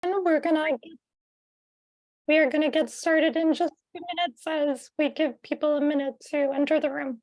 We are gonna get started in just a few minutes as we give people a minute to enter the room.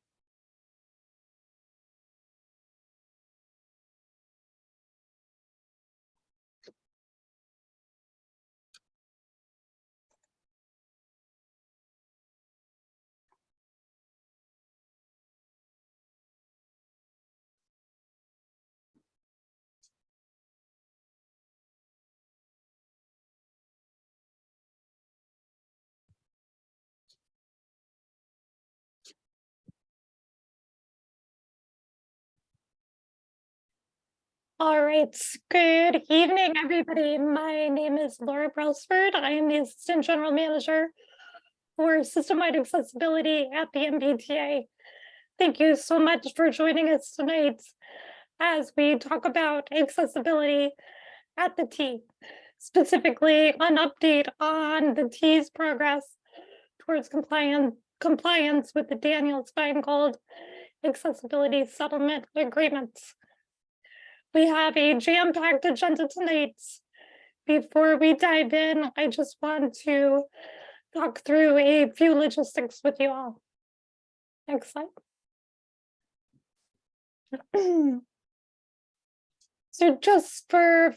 All right, good evening, everybody. My name is Laura Brelsford. I am the Assistant General Manager for System-Wide Accessibility at the MBTA. Thank you so much for joining us tonight as we talk about accessibility at the T, specifically an update on the T's progress towards compliance with the Daniels-Finegold Accessibility Settlement Agreements. We have a jam-packed agenda tonight. Before we dive in, I just want to talk through a few logistics with you all. Next slide. So just for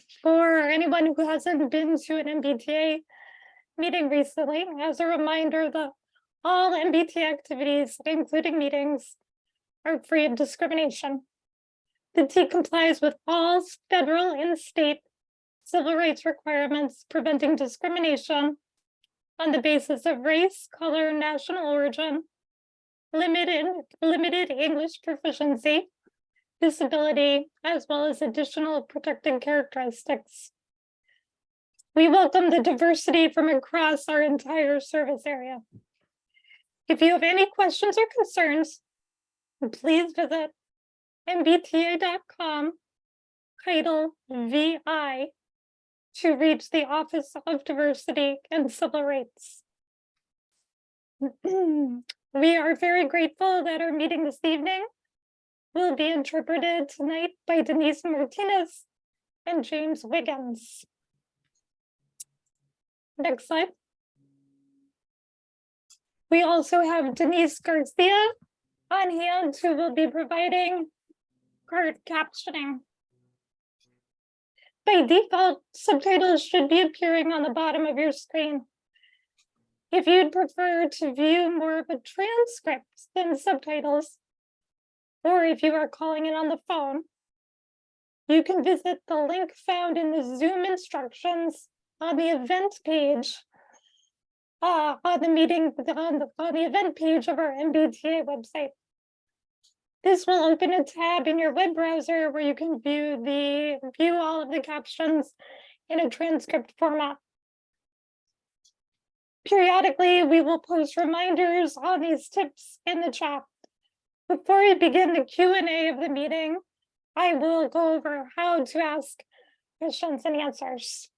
anyone who hasn't been to an MBTA meeting recently, as a reminder that all MBTA activities, including meetings, are free of discrimination. The T complies with all federal and state civil rights requirements preventing discrimination on the basis of race, color, national origin, limited English proficiency, disability, as well as additional protected characteristics. We welcome the diversity from across our entire service area. If you have any questions or concerns, please visit mbta.com, title VI, to reach the Office of Diversity and Civil Rights. We are very grateful that our meeting this evening will be interpreted tonight by Denise Martinez and James Wiggins. Next slide. We also have Denise Garcia on hand, who will be providing card captioning. By default, subtitles should be appearing on the bottom of your screen. If you'd prefer to view more of a transcript than subtitles, or if you are calling in on the phone, you can visit the link found in the Zoom instructions on the event page, on the event page of our MBTA website. This will open a tab in your web browser where you can view all of the captions in a transcript format. Periodically, we will post reminders on these tips in the chat. Before we begin the Q&A of the meeting, I will go over how to ask questions and answers.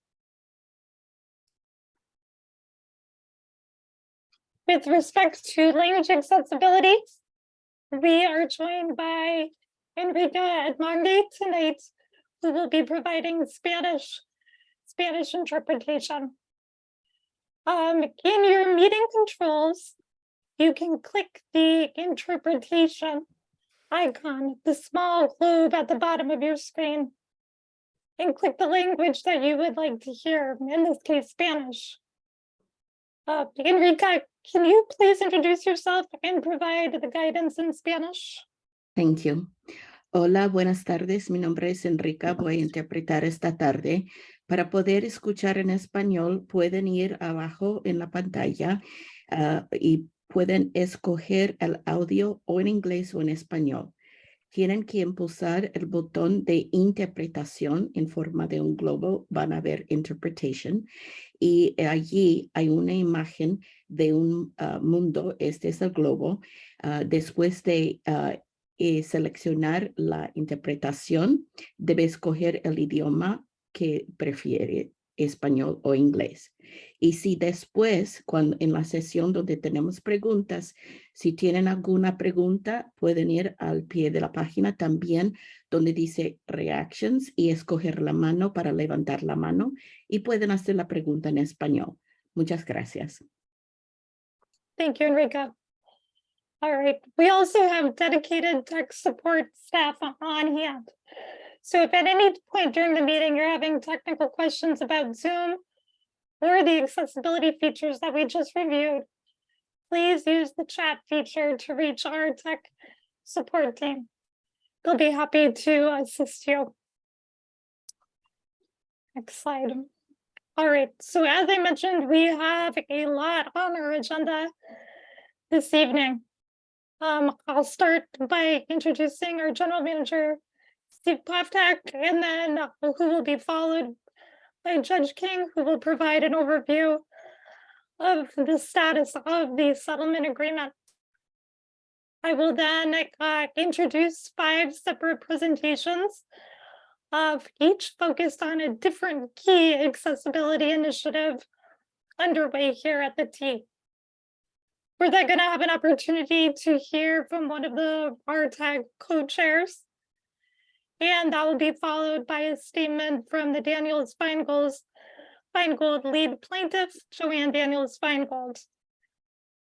With respect to language accessibility, we are joined by Enrica Edmonde tonight, who will be providing Spanish interpretation. In your meeting controls, you can click the interpretation icon, the small globe at the bottom of your screen, and click the language that you would like to hear, in this case, Spanish. Enrica, can you please introduce yourself and provide the guidance in Spanish? Thank you. Hola, buenas tardes. Mi nombre es Enrica. Voy a interpretar esta tarde. Para poder escuchar en español, pueden ir abajo en la pantalla y pueden escoger el audio o en inglés o en español. Tienen que impulsar el botón de interpretación en forma de un globo. Van a ver interpretation. Y allí hay una imagen de un mundo. Este es el globo. Después de seleccionar la interpretación, debe escoger el idioma que prefiere. español o inglés. Y si después, en la sesión donde tenemos preguntas, si tienen alguna pregunta, pueden ir al pie de la página también donde dice Reactions y escoger la mano para levantar la mano y pueden hacer la pregunta en español. Muchas gracias. Thank you, Enrica. All right, we also have dedicated tech support staff on hand. So if at any point during the meeting you're having technical questions about Zoom or the accessibility features that we just reviewed, please use the chat feature to reach our tech support team. They'll be happy to assist you. Next slide. All right, so as I mentioned, we have a lot on our agenda this evening. I'll start by introducing our general manager, Steve Poftak, and then who will be followed by Judge King, who will provide an overview of the status of the settlement agreement. I will then introduce 5 separate presentations of each focused on a different key accessibility initiative underway here at the T. We're then going to have an opportunity to hear from one of the RTAG co-chairs, and that will be followed by a statement from the Daniels-Finegold lead plaintiff, Joanne Daniels-Finegold.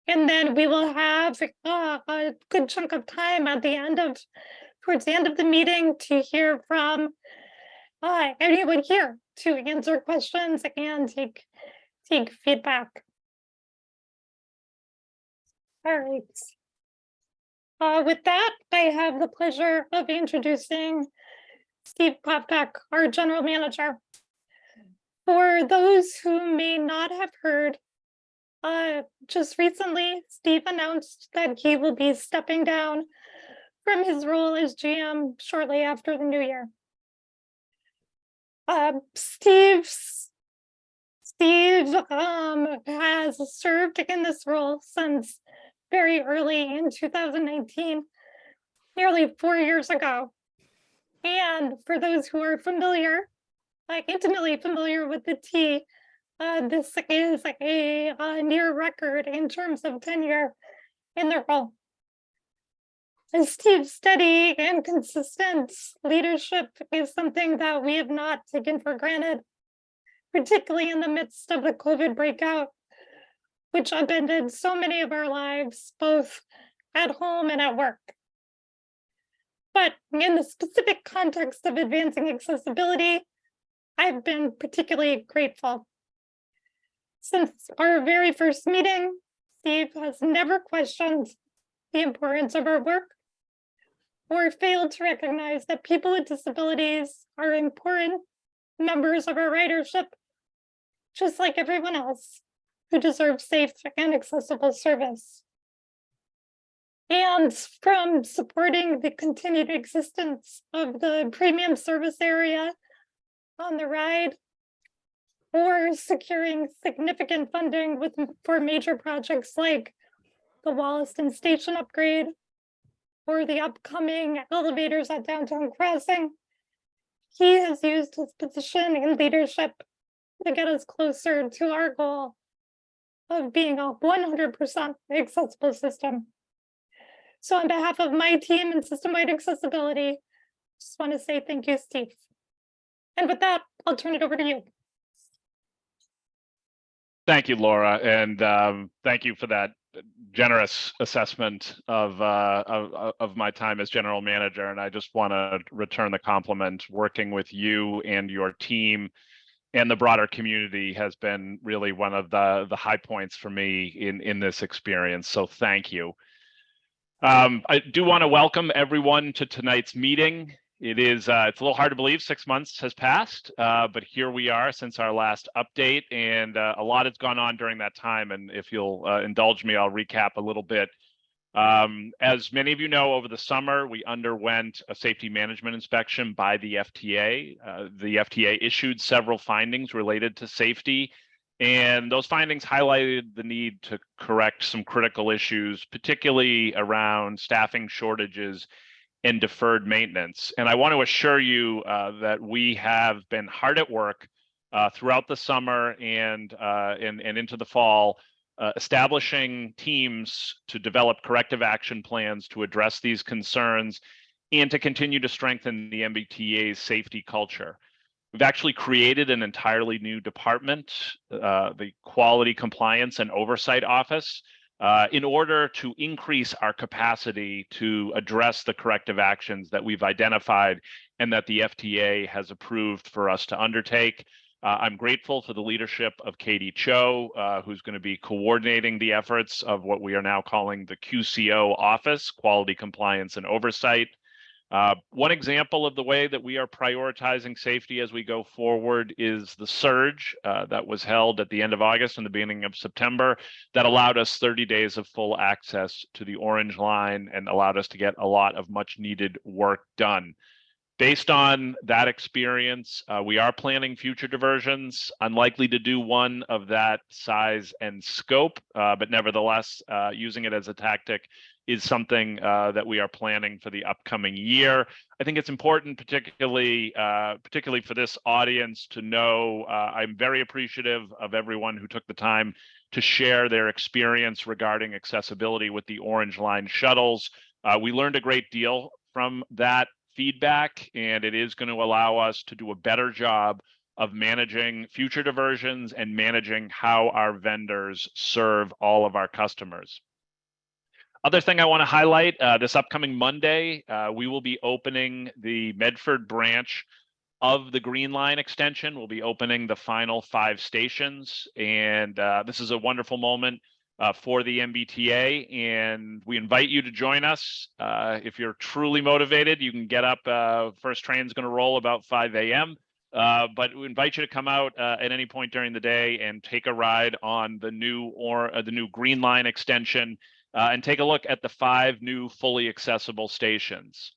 And then we will have a good chunk of time at the end of, towards the end of the meeting to hear from anyone here to answer questions and take feedback. All right. With that, I have the pleasure of introducing Steve Poftak, our general manager. For those who may not have heard, just recently, Steve announced that he will be stepping down from his role as GM shortly after the new year. Steve has served in this role since very early in 2019, nearly 4 years ago. And for those who are familiar, intimately familiar with the T, this is a near record in terms of tenure in the role. And Steve's steady and consistent leadership is something that we have not taken for granted, particularly in the midst of the COVID breakout, which upended so many of our lives, both at home and at work. But in the specific context of advancing accessibility, I've been particularly grateful. Since our very first meeting, Steve has never questioned the importance of our work or failed to recognize that people with disabilities are important members of our ridership, just like everyone else who deserves safe and accessible service. And from supporting the continued existence of the premium service area on the ride, or securing significant funding for major projects like the Wollaston Station upgrade or the upcoming elevators at Downtown Crossing, he has used his position in leadership to get us closer to our goal of being a 100% accessible system. So on behalf of my team and system-wide accessibility, just want to say thank you, Steve. And with that, I'll turn it over to you. Thank you, Laura, and thank you for that generous assessment of my time as general manager. And I just want to return the compliment. Working with you and your team and the broader community has been really one of the high points for me in this experience. So thank you. I do want to welcome everyone to tonight's meeting. It's a little hard to believe 6 months has passed, but here we are since our last update, and a lot has gone on during that time. And if you'll indulge me, I'll recap a little bit. As many of you know, over the summer, we underwent a safety management inspection by the FTA. The FTA issued several findings related to safety, and those findings highlighted the need to correct some critical issues, particularly around staffing shortages and deferred maintenance. And I want to assure you that we have been hard at work throughout the summer and into the fall, establishing teams to develop corrective action plans to address these concerns and to continue to strengthen the MBTA's safety culture. We've actually created an entirely new department, the Quality Compliance and Oversight Office, in order to increase our capacity to address the corrective actions that we've identified and that the FTA has approved for us to undertake. I'm grateful for the leadership of Katie Cho, who's going to be coordinating the efforts of what we are now calling the QCO office, Quality Compliance and Oversight. One example of the way that we are prioritizing safety as we go forward is the surge that was held at the end of August and the beginning of September that allowed us 30 days of full access to the Orange Line and allowed us to get a lot of much needed work done. Based on that experience, we are planning future diversions, unlikely to do one of that size and scope, but nevertheless, using it as a tactic is something that we are planning for the upcoming year. I think it's important, particularly for this audience, to know I'm very appreciative of everyone who took the time to share their experience regarding accessibility with the Orange Line shuttles. We learned a great deal from that feedback, and it is going to allow us to do a better job of managing future diversions and managing how our vendors serve all of our customers. Other thing I want to highlight, this upcoming Monday, we will be opening the Medford branch of the Green Line extension. We'll be opening the final 5 stations, and this is a wonderful moment for the MBTA, and we invite you to join us. If you're truly motivated, you can get up. First train's going to roll about 5 a.m., but we invite you to come out at any point during the day and take a ride on the new Green Line extension and take a look at the 5 new fully accessible stations.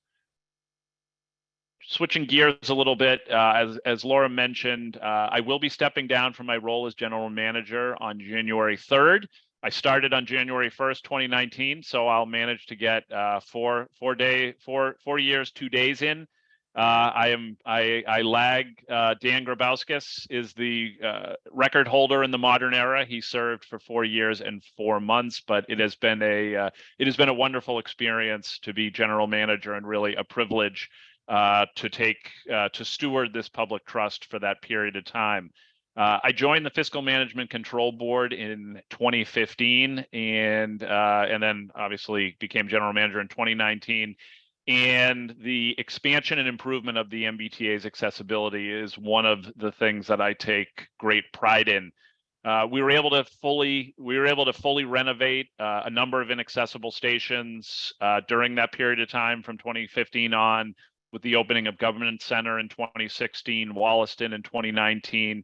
Switching gears a little bit, as Laura mentioned, I will be stepping down from my role as general manager on January 3rd. I started on January 1st, 2019, so I'll manage to get 4 years, 2 days in. I lag. Dan Grabowskis is the record holder in the modern era. He served for 4 years and 4 months, but it has been a wonderful experience to be general manager and really a privilege to steward this public trust for that period of time. I joined the Fiscal Management Control Board in 2015, and then obviously became general manager in 2019. And the expansion and improvement of the MBTA's accessibility is one of the things that I take great pride in. We were able to fully renovate a number of inaccessible stations during that period of time from 2015 on, with the opening of Government Center in 2016, Wollaston in 2019.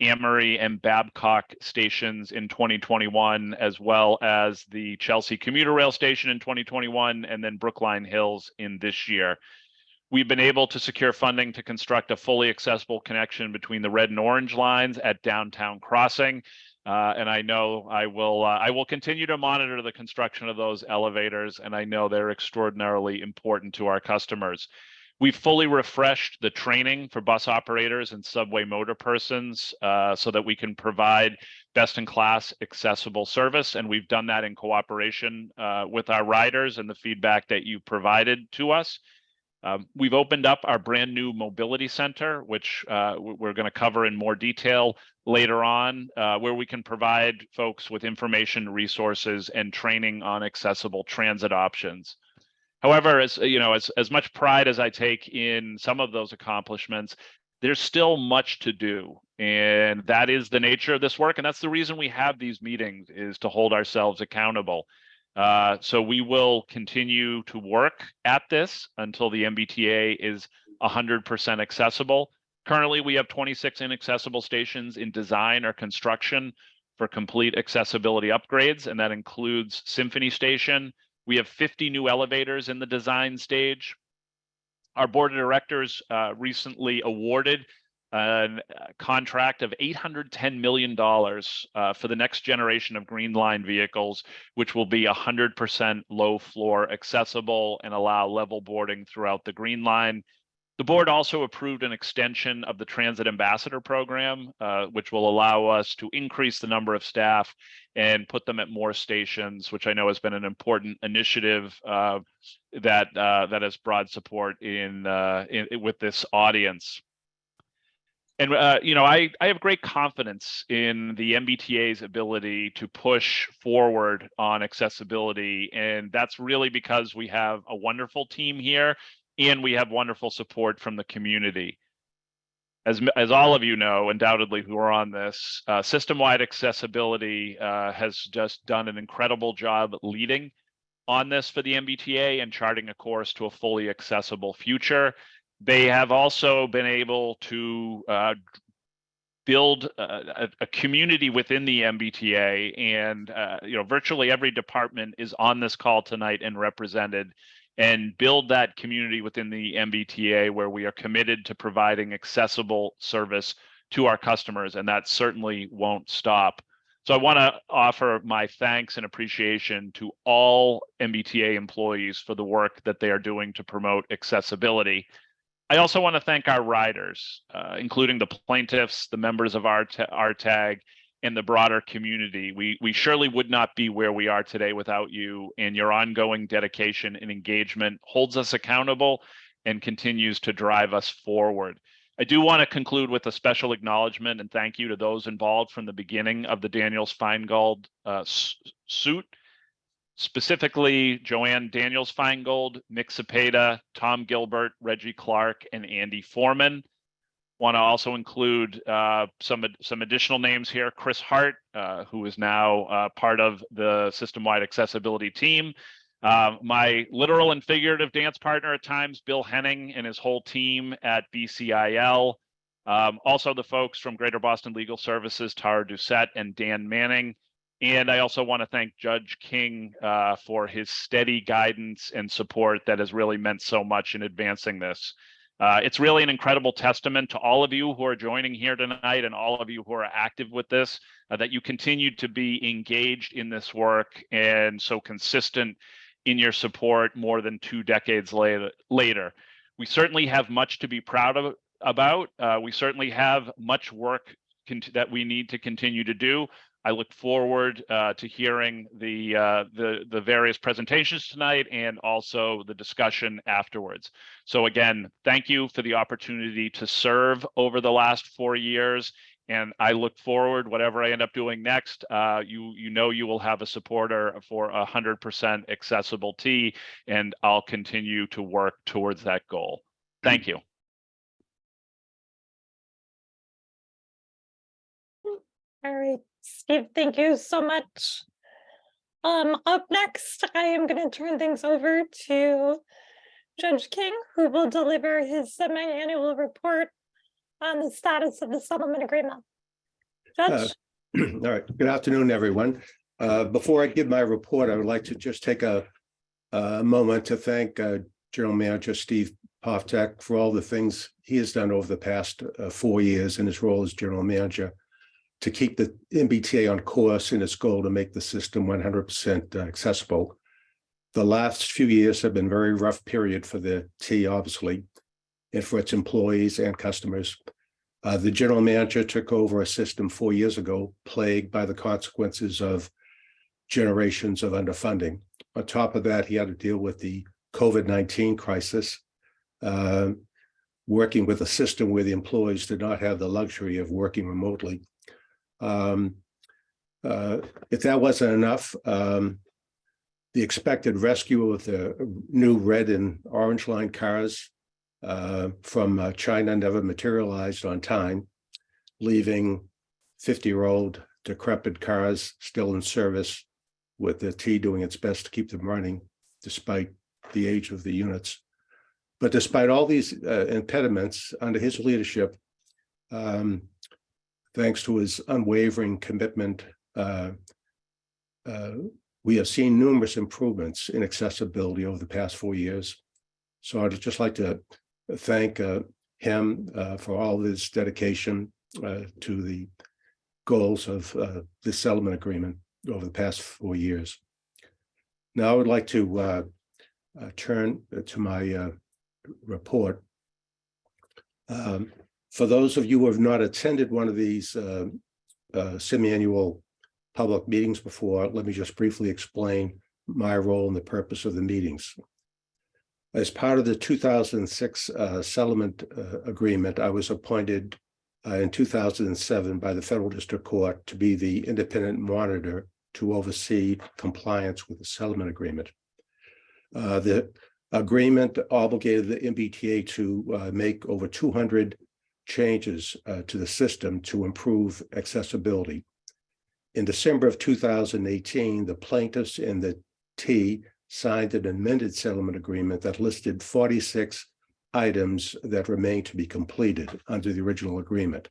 Amory and Babcock stations in 2021, as well as the Chelsea commuter rail station in 2021, and then Brookline Hills in this year. We've been able to secure funding to construct a fully accessible connection between the red and orange lines at Downtown Crossing. And I know I will continue to monitor the construction of those elevators, and I know they're extraordinarily important to our customers. We've fully refreshed the training for bus operators and subway motor persons so that we can provide best-in-class accessible service, and we've done that in cooperation with our riders and the feedback that you provided to us. We've opened up our brand new mobility center, which we're going to cover in more detail later on, where we can provide folks with information, resources, and training on accessible transit options. However, as much pride as I take in some of those accomplishments, there's still much to do. And that is the nature of this work. And that's the reason we have these meetings, is to hold ourselves accountable. So we will continue to work at this until the MBTA is 100% accessible. Currently, we have 26 inaccessible stations in design or construction for complete accessibility upgrades, and that includes Symphony Station. We have 50 new elevators in the design stage. Our board of directors recently awarded a contract of $810 million for the next generation of Green Line vehicles, which will be 100% low floor accessible and allow level boarding throughout the Green Line. The board also approved an extension of the Transit Ambassador Program, which will allow us to increase the number of staff and put them at more stations, which I know has been an important initiative that has broad support with this audience. And I have great confidence in the MBTA's ability to push forward on accessibility, and that's really because we have a wonderful team here and we have wonderful support from the community. As all of you know, undoubtedly, who are on this, system-wide accessibility has just done an incredible job leading on this for the MBTA and charting a course to a fully accessible future. They have also been able to build a community within the MBTA, and virtually every department is on this call tonight and represented, and build that community within the MBTA where we are committed to providing accessible service to our customers, and that certainly won't stop. So I want to offer my thanks and appreciation to all MBTA employees for the work that they are doing to promote accessibility. I also want to thank our riders, including the plaintiffs, the members of RTAG, and the broader community. We surely would not be where we are today without you, and your ongoing dedication and engagement holds us accountable and continues to drive us forward. I do want to conclude with a special acknowledgement and thank you to those involved from the beginning of the Daniels-Finegold suit, specifically Joanne Daniels-Finegold, Nick Cepeda, Tom Gilbert, Reggie Clark, and Andy Foreman. Want to also include some additional names here. Chris Hart, who is now part of the system-wide accessibility team. My literal and figurative dance partner at times, Bill Henning, and his whole team at BCIL. Also the folks from Greater Boston Legal Services, Tara Doucette and Dan Manning. And I also want to thank Judge King for his steady guidance and support that has really meant so much in advancing this. It's really an incredible testament to all of you who are joining here tonight and all of you who are active with this, that you continue to be engaged in this work and so consistent in your support more than 2 decades later. We certainly have much to be proud about. We certainly have much work that we need to continue to do. I look forward to hearing the various presentations tonight and also the discussion afterwards. So again, thank you for the opportunity to serve over the last 4 years, and I look forward, whatever I end up doing next, you will have a supporter for 100% accessible T, and I'll continue to work towards that goal. Thank you. All right, Steve, thank you so much. Up next, I am going to turn things over to Judge King, who will deliver his semi-annual report on the status of the settlement agreement. Judge? All right, good afternoon, everyone. Before I give my report, I would like to just take a moment to thank General Manager Steve Poftak for all the things he has done over the past 4 years in his role as General Manager to keep the MBTA on course in its goal to make the system 100% accessible. The last few years have been a very rough period for the T, obviously, and for its employees and customers. The General Manager took over a system 4 years ago, plagued by the consequences of generations of underfunding. On top of that, he had to deal with the COVID-19 crisis, working with a system where the employees did not have the luxury of working remotely. If that wasn't enough, the expected rescue of the new red and orange line cars from China never materialized on time, leaving 50-year-old decrepit cars still in service, with the T doing its best to keep them running despite the age of the units. But despite all these impediments, under his leadership, thanks to his unwavering commitment, we have seen numerous improvements in accessibility over the past 4 years. So I'd just like to thank him for all of his dedication to the goals of this settlement agreement over the past 4 years. Now I would like to turn to my report. For those of you who have not attended one of these semi-annual public meetings before, let me just briefly explain my role and the purpose of the meetings. As part of the 2006 settlement agreement, I was appointed in 2007 by the Federal District Court to be the independent monitor to oversee compliance with the settlement agreement. The agreement obligated the MBTA to make over 200 changes to the system to improve accessibility. In December of 2018, the plaintiffs and the T signed an amended settlement agreement that listed 46 items that remain to be completed under the original agreement.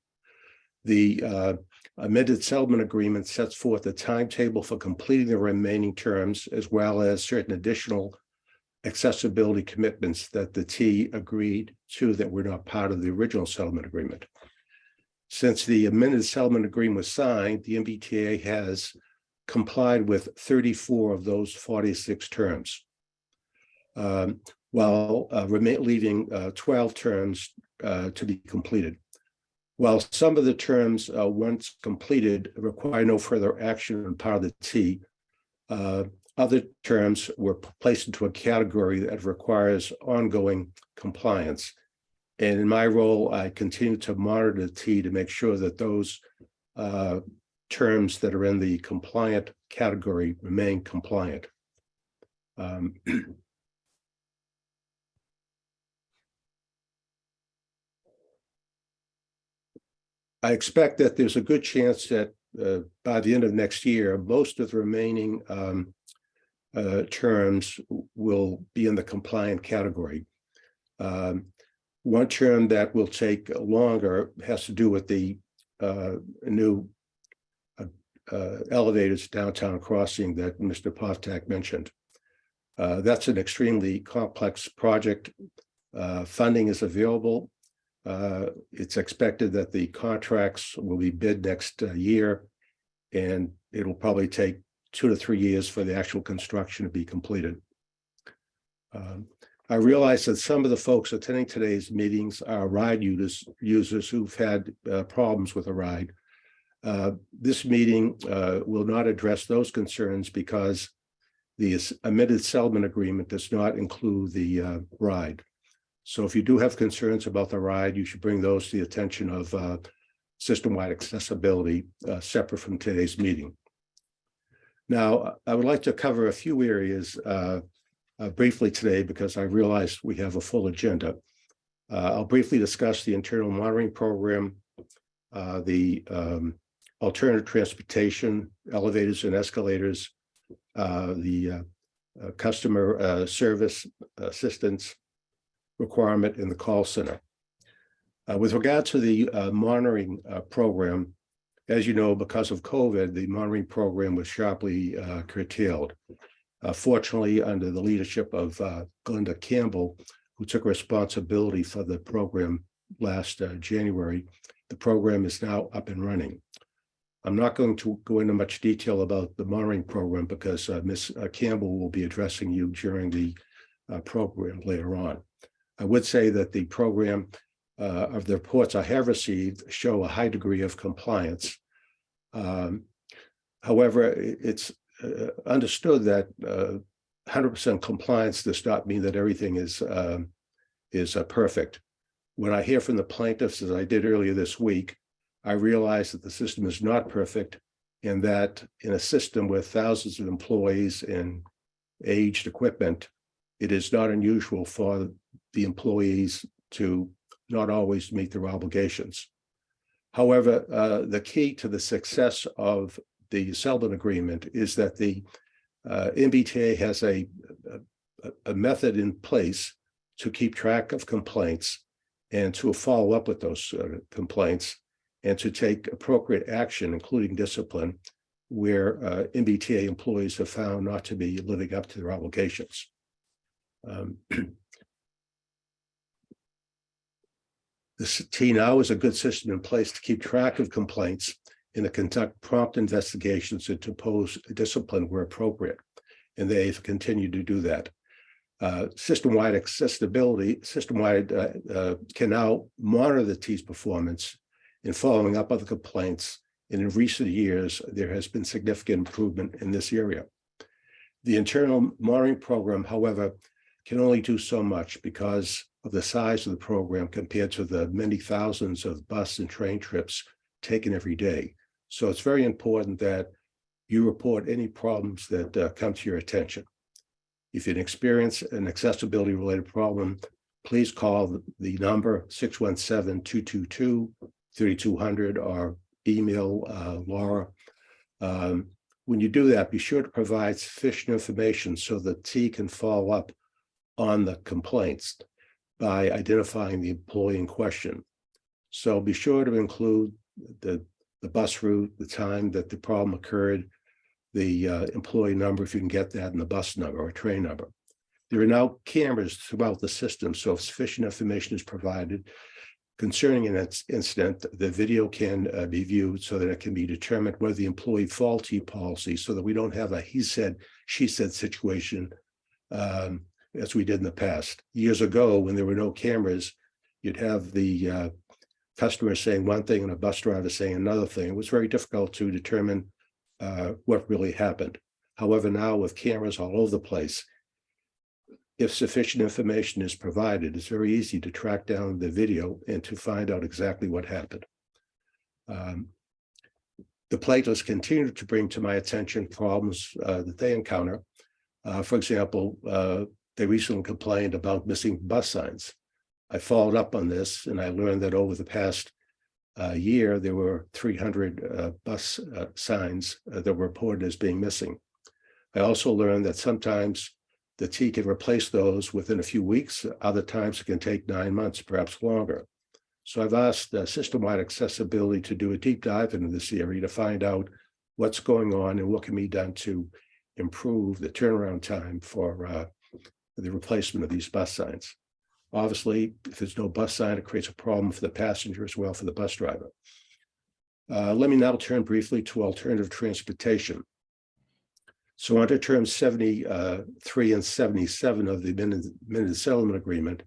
The amended settlement agreement sets forth a timetable for completing the remaining terms, as well as certain additional accessibility commitments that the T agreed to that were not part of the original settlement agreement. Since the amended settlement agreement was signed, the MBTA has complied with 34 of those 46 terms, while leaving 12 terms to be completed. While some of the terms, once completed, require no further action on part of the T, other terms were placed into a category that requires ongoing compliance. And in my role, I continue to monitor the T to make sure that those terms that are in the compliant category remain compliant. I expect that there's a good chance that by the end of next year, most of the remaining terms will be in the compliant category. One term that will take longer has to do with the new elevators downtown crossing that Mr. Poftak mentioned. That's an extremely complex project. Funding is available. It's expected that the contracts will be bid next year, and it'll probably take 2 to 3 years for the actual construction to be completed. I realize that some of the folks attending today's meetings are ride users who've had problems with a ride. This meeting will not address those concerns because the amended settlement agreement does not include the ride. So if you do have concerns about the ride, you should bring those to the attention of system-wide accessibility separate from today's meeting. Now, I would like to cover a few areas briefly today because I realize we have a full agenda. I'll briefly discuss the internal monitoring program, the alternative transportation, elevators and escalators, the customer service assistance requirement in the call center. With regard to the monitoring program, as you know, because of COVID, the monitoring program was sharply curtailed. Fortunately, under the leadership of Glenda Campbell, who took responsibility for the program last January, the program is now up and running. I'm not going to go into much detail about the monitoring program because Ms. Campbell will be addressing you during the program later on. I would say that the program of the reports I have received show a high degree of compliance. However, it's understood that 100% compliance does not mean that everything is perfect. When I hear from the plaintiffs, as I did earlier this week, I realize that the system is not perfect and that in a system with thousands of employees and aged equipment, it is not unusual for the employees to not always meet their obligations. However, the key to the success of the settlement agreement is that the MBTA has a method in place to keep track of complaints and to follow up with those complaints and to take appropriate action, including discipline, where MBTA employees have found not to be living up to their obligations. The T now is a good system in place to keep track of complaints and to conduct prompt investigations and to impose discipline where appropriate. And they've continued to do that. System-wide accessibility, can now monitor the T's performance in following up on the complaints. And in recent years, there has been significant improvement in this area. The internal monitoring program, however, can only do so much because of the size of the program compared to the many thousands of bus and train trips taken every day. So it's very important that you report any problems that come to your attention. If you experience an accessibility related problem, please call the number 617-222-3200 or email Laura. When you do that, be sure to provide sufficient information so that T can follow up on the complaints by identifying the employee in question. So be sure to include the bus route, the time that the problem occurred, the employee number, if you can get that, and the bus number or train number. There are now cameras throughout the system, so if sufficient information is provided concerning an incident, the video can be viewed so that it can be determined whether the employee faulty policy, so that we don't have a he said, she said situation as we did in the past. Years ago, when there were no cameras, you'd have the customer saying one thing and a bus driver saying another thing. It was very difficult to determine what really happened. However, now with cameras all over the place, if sufficient information is provided, it's very easy to track down the video and to find out exactly what happened. The plaintiffs continue to bring to my attention problems that they encounter. For example, they recently complained about missing bus signs. I followed up on this and I learned that over the past year, there were 300 bus signs that were reported as being missing. I also learned that sometimes the T can replace those within a few weeks. Other times it can take 9 months, perhaps longer. So I've asked System-wide Accessibility to do a deep dive into this area to find out what's going on and what can be done to improve the turnaround time for the replacement of these bus signs. Obviously, if there's no bus sign, it creates a problem for the passenger as well for the bus driver. Let me now turn briefly to alternative transportation. So under terms 73 and 77 of the amended settlement agreement,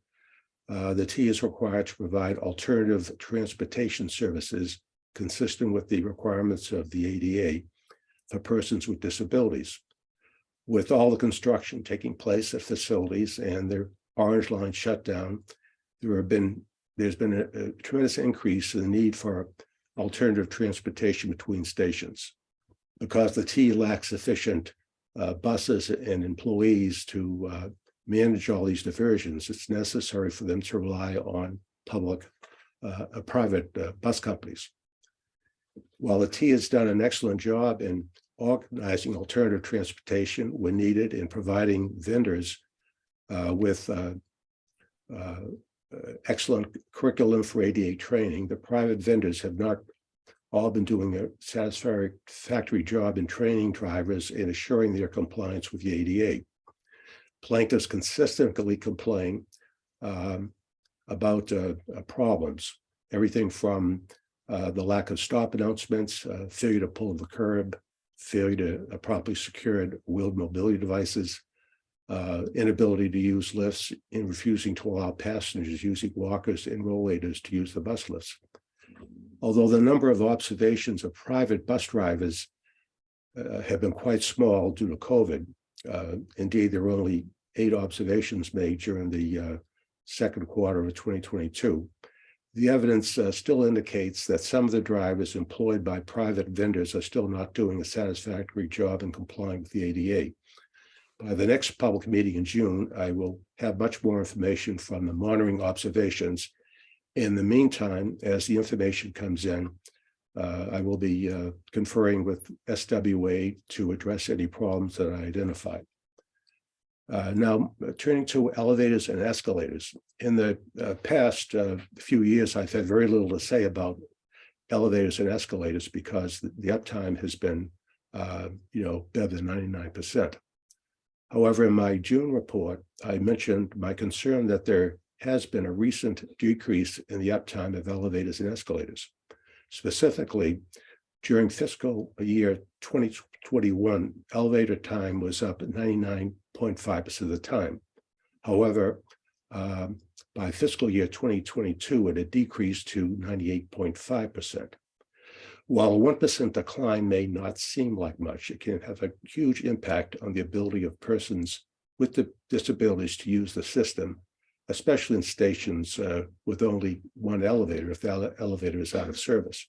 the T is required to provide alternative transportation services consistent with the requirements of the ADA for persons with disabilities. With all the construction taking place at facilities and their Orange Line shutdown, there's been a tremendous increase in the need for alternative transportation between stations. Because the T lacks sufficient buses and employees to manage all these diversions, it's necessary for them to rely on private bus companies. While the T has done an excellent job in organizing alternative transportation when needed and providing vendors with excellent curriculum for ADA training, the private vendors have not all been doing a satisfactory job in training drivers and assuring their compliance with the ADA. Plaintiffs consistently complain about problems, everything from the lack of stop announcements, failure to pull the curb, failure to properly secure wheeled mobility devices, inability to use lifts, and refusing to allow passengers using walkers and rollators to use the bus lifts. Although the number of observations of private bus drivers have been quite small due to COVID, indeed, there were only 8 observations made during the second quarter of 2022. The evidence still indicates that some of the drivers employed by private vendors are still not doing a satisfactory job in complying with the ADA. By the next public meeting in June, I will have much more information from the monitoring observations. In the meantime, as the information comes in, I will be conferring with SWA to address any problems that I identified. Now, turning to elevators and escalators. In the past few years, I've had very little to say about elevators and escalators because the uptime has been, better than 99%. However, in my June report, I mentioned my concern that there has been a recent decrease in the uptime of elevators and escalators. Specifically, during fiscal year 2021, elevator time was up at 99.5% of the time. However, by fiscal year 2022, it had decreased to 98.5%. While a 1% decline may not seem like much, it can have a huge impact on the ability of persons with disabilities to use the system, especially in stations with only one elevator if the elevator is out of service.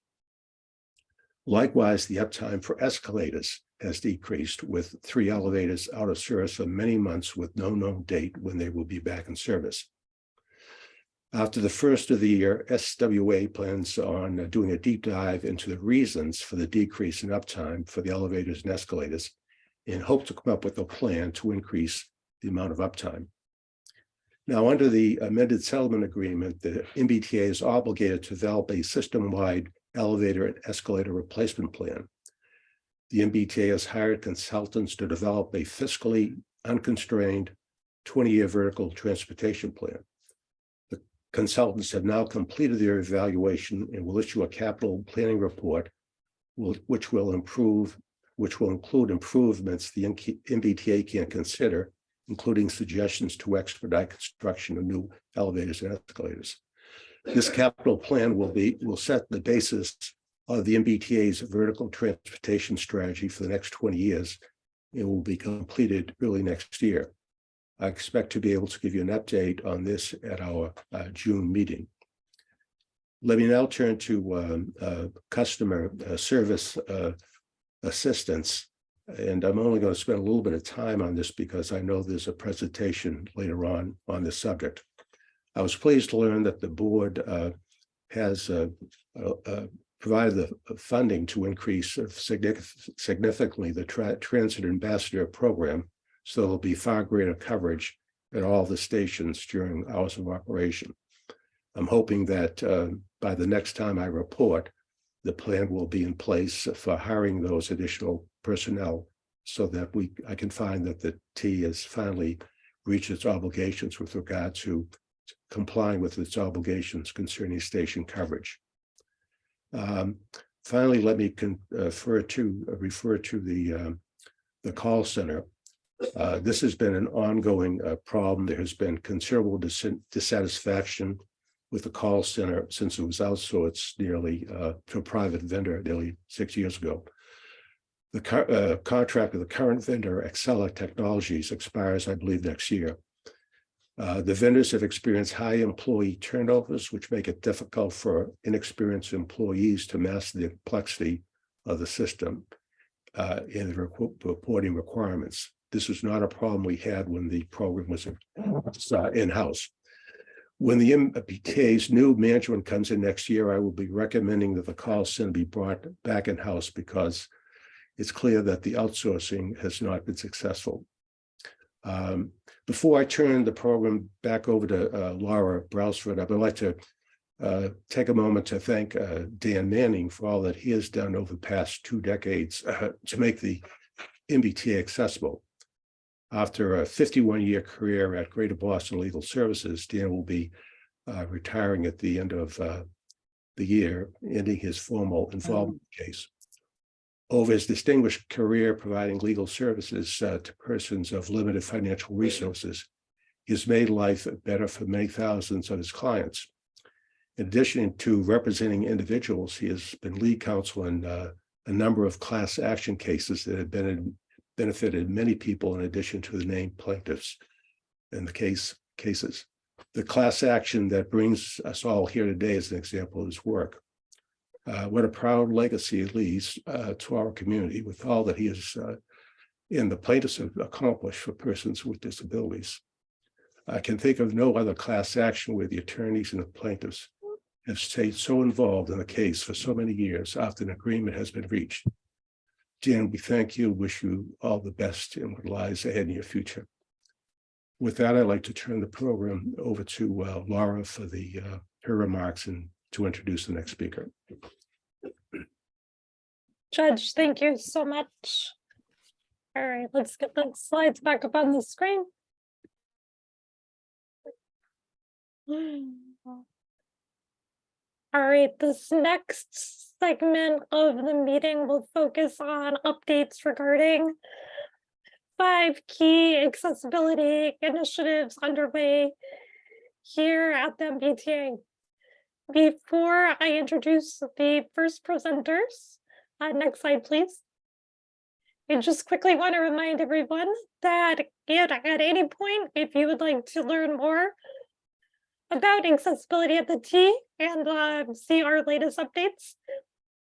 Likewise, the uptime for escalators has decreased, with 3 elevators out of service for many months with no known date when they will be back in service. After the first of the year, SWA plans on doing a deep dive into the reasons for the decrease in uptime for the elevators and escalators, and hope to come up with a plan to increase the amount of uptime. Now, under the amended settlement agreement, the MBTA is obligated to develop a system-wide elevator and escalator replacement plan. The MBTA has hired consultants to develop a fiscally unconstrained 20-year vertical transportation plan. The consultants have now completed their evaluation and will issue a capital planning report, which will include improvements the MBTA can consider, including suggestions to expedite construction of new elevators and escalators. This capital plan will set the basis of the MBTA's vertical transportation strategy for the next 20 years. It will be completed early next year. I expect to be able to give you an update on this at our June meeting. Let me now turn to customer service assistance. And I'm only going to spend a little bit of time on this because I know there's a presentation later on this subject. I was pleased to learn that the board has provided the funding to increase significantly the Transit Ambassador program, so there'll be far greater coverage at all the stations during hours of operation. I'm hoping that by the next time I report, the plan will be in place for hiring those additional personnel so that I can find that the T has finally reached its obligations with regard to complying with its obligations concerning station coverage. Finally, let me refer to the call center. This has been an ongoing problem. There has been considerable dissatisfaction with the call center since it was outsourced nearly to a private vendor nearly 6 years ago. The contract with the current vendor, Accessibility Technologies, expires, I believe, next year. The vendors have experienced high employee turnovers, which make it difficult for inexperienced employees to master the complexity of the system and the reporting requirements. This was not a problem we had when the program was in-house. When the MBTA's new management comes in next year, I will be recommending that the call center be brought back in-house because it's clear that the outsourcing has not been successful. Before I turn the program back over to Laura Brailsford, I would like to take a moment to thank Dan Manning for all that he has done over the past 2 decades to make the MBTA accessible. After a 51-year career at Greater Boston Legal Services, Dan will be retiring at the end of the year, ending his formal involvement in the case. Over his distinguished career providing legal services to persons of limited financial resources, he has made life better for many thousands of his clients. In addition to representing individuals, he has been lead counsel in a number of class action cases that have benefited many people in addition to the named plaintiffs in the cases. The class action that brings us all here today is an example of his work. What a proud legacy it leaves to our community with all that he has and the plaintiffs have accomplished for persons with disabilities. I can think of no other class action where the attorneys and the plaintiffs have stayed so involved in the case for so many years after an agreement has been reached. Dan, we thank you, wish you all the best in what lies ahead in your future. With that, I'd like to turn the program over to Laura for her remarks and to introduce the next speaker. Judge, thank you so much. All right, let's get the slides back up on the screen. All right, this next segment of the meeting will focus on updates regarding 5 key accessibility initiatives underway here at the MBTA. Before I introduce the first presenters, next slide, please. I just quickly want to remind everyone that at any point, if you would like to learn more about accessibility at the T and see our latest updates,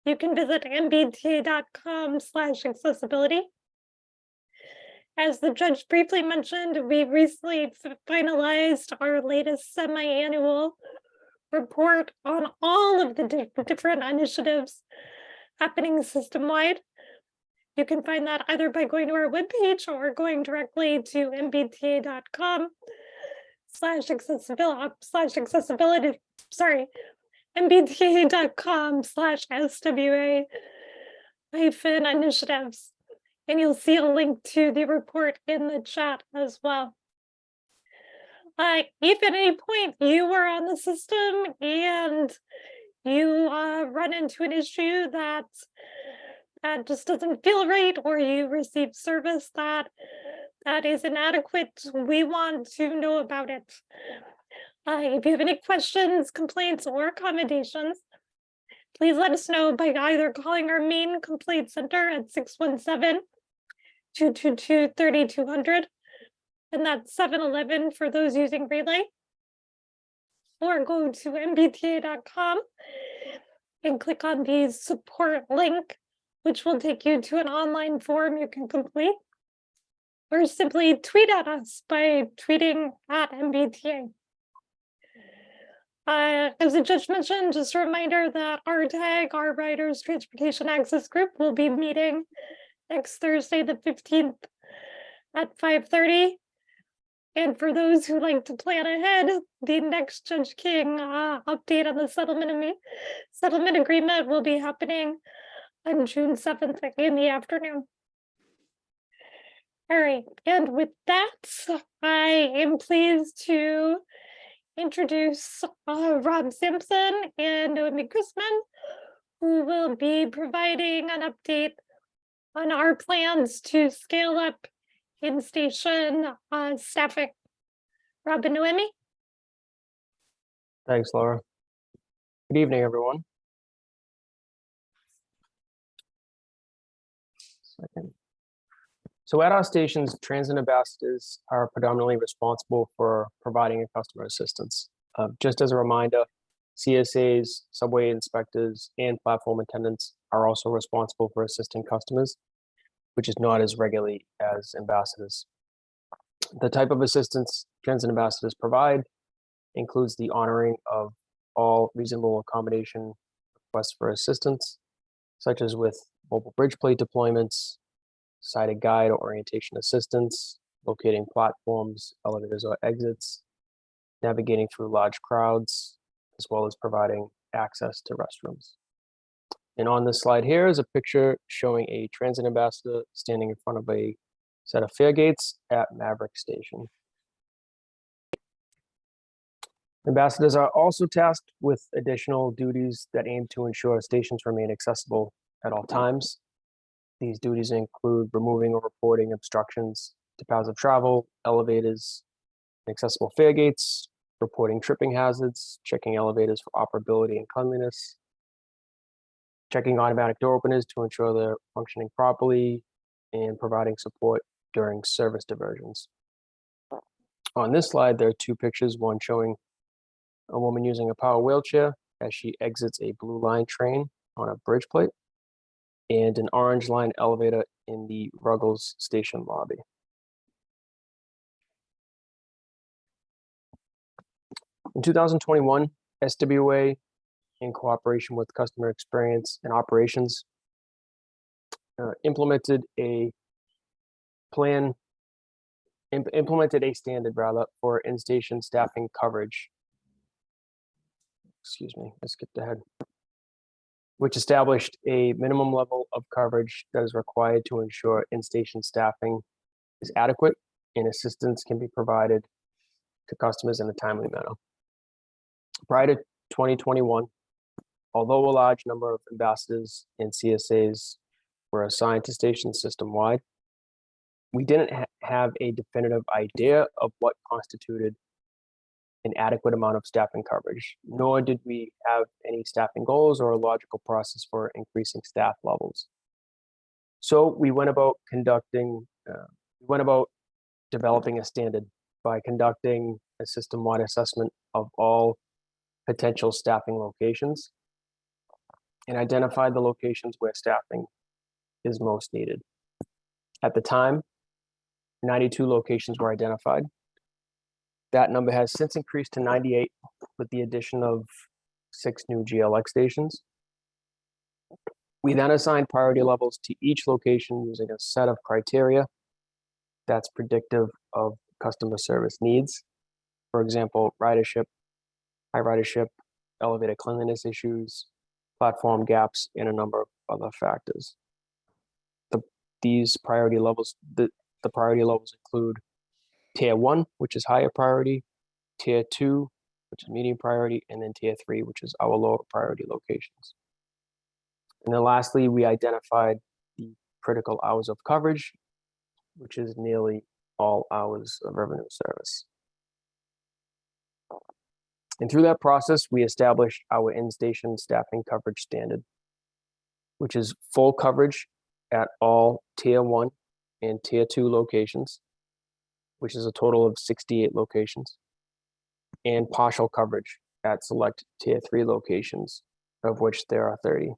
you can visit mbta.com/accessibility. As the judge briefly mentioned, we recently finalized our latest semi-annual report on all of the different initiatives happening system-wide. You can find that either by going to our webpage or going directly to mbta.com/accessibility, mbta.com/SWA-initiatives. And you'll see a link to the report in the chat as well. If at any point you are on the system and you run into an issue that just doesn't feel right, or you receive service that is inadequate, we want to know about it. If you have any questions, complaints, or accommodations, please let us know by either calling our main complaint center at 617-222-3200, and that's 711 for those using Relay, or go to mbta.com and click on the support link, which will take you to an online form you can complete, or simply tweet at us by tweeting at MBTA. As the judge mentioned, just a reminder that RTAG, our Riders Transportation Access Group, will be meeting next Thursday, the 15th at 5:30. And for those who like to plan ahead, the next Judge King update on the settlement agreement will be happening on June 7th in the afternoon. All right, and with that, I am pleased to introduce Rob Sampson and Noemi Grisman, who will be providing an update on our plans to scale up in-station staffing. Rob and Noemi? Thanks, Laura. Good evening, everyone. So at our stations, transit ambassadors are predominantly responsible for providing customer assistance. Just as a reminder, CSAs, subway inspectors, and platform attendants are also responsible for assisting customers, which is not as regularly as ambassadors. The type of assistance transit ambassadors provide includes the honoring of all reasonable accommodation requests for assistance, such as with mobile bridge plate deployments, sighted guide or orientation assistance, locating platforms, elevators, or exits, navigating through large crowds, as well as providing access to restrooms. And on this slide here is a picture showing a transit ambassador standing in front of a set of fare gates at Maverick Station. Ambassadors are also tasked with additional duties that aim to ensure stations remain accessible at all times. These duties include removing or reporting obstructions to paths of travel, elevators, accessible fare gates, reporting tripping hazards, checking elevators for operability and cleanliness, checking automatic door openers to ensure they're functioning properly, and providing support during service diversions. On this slide, there are two pictures, one showing a woman using a power wheelchair as she exits a blue line train on a bridge plate, and an orange line elevator in the Ruggles station lobby. In 2021, SWA, in cooperation with Customer Experience and Operations, implemented a standard for in-station staffing coverage. Excuse me, I skipped ahead. Which established a minimum level of coverage that is required to ensure in-station staffing is adequate and assistance can be provided to customers in a timely manner. Prior to 2021, although a large number of ambassadors and CSAs were assigned to stations system-wide, we didn't have a definitive idea of what constituted an adequate amount of staffing coverage, nor did we have any staffing goals or a logical process for increasing staff levels. So we went about developing a standard by conducting a system-wide assessment of all potential staffing locations and identified the locations where staffing is most needed. At the time, 92 locations were identified. That number has since increased to 98 with the addition of 6 new GLX stations. We then assigned priority levels to each location using a set of criteria that's predictive of customer service needs. For example, ridership, high ridership, elevated cleanliness issues, platform gaps, and a number of other factors. The priority levels include Tier 1, which is higher priority, Tier 2, which is medium priority, and then Tier 3, which is our lower priority locations. And then lastly, we identified the critical hours of coverage, which is nearly all hours of revenue service. And through that process, we established our in-station staffing coverage standard, which is full coverage at all Tier 1 and Tier 2 locations, which is a total of 68 locations, and partial coverage at select Tier 3 locations, of which there are 30.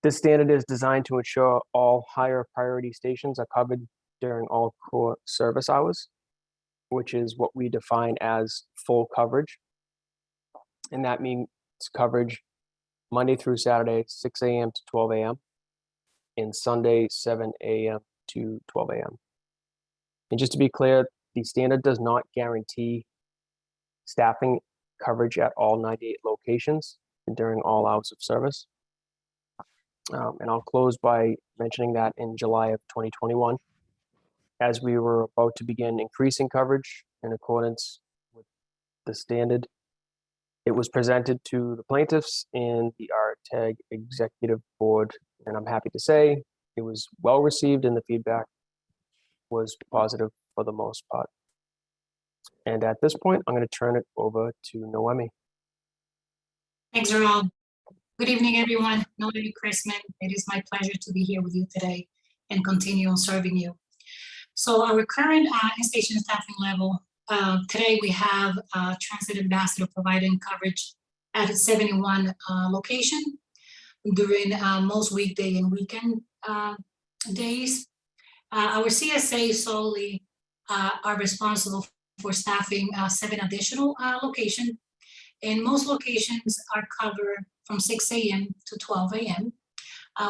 This standard is designed to ensure all higher priority stations are covered during all core service hours, which is what we define as full coverage. And that means coverage Monday through Saturday, 6 a.m. to 12 a.m., and Sunday, 7 a.m. to 12 a.m. And just to be clear, the standard does not guarantee staffing coverage at all 98 locations and during all hours of service. And I'll close by mentioning that in July of 2021, as we were about to begin increasing coverage in accordance with the standard, it was presented to the plaintiffs and the RTAG executive board, and I'm happy to say it was well received and the feedback was positive for the most part. And at this point, I'm going to turn it over to Noemi. Thanks, Rob. Good evening, everyone. Noemi Chrisman. It is my pleasure to be here with you today and continue on serving you. So our current in-station staffing level, today we have Transit Ambassador providing coverage at 71 location during most weekday and weekend days. Our CSA solely are responsible for staffing 7 additional locations, and most locations are covered from 6 a.m. to 12 a.m.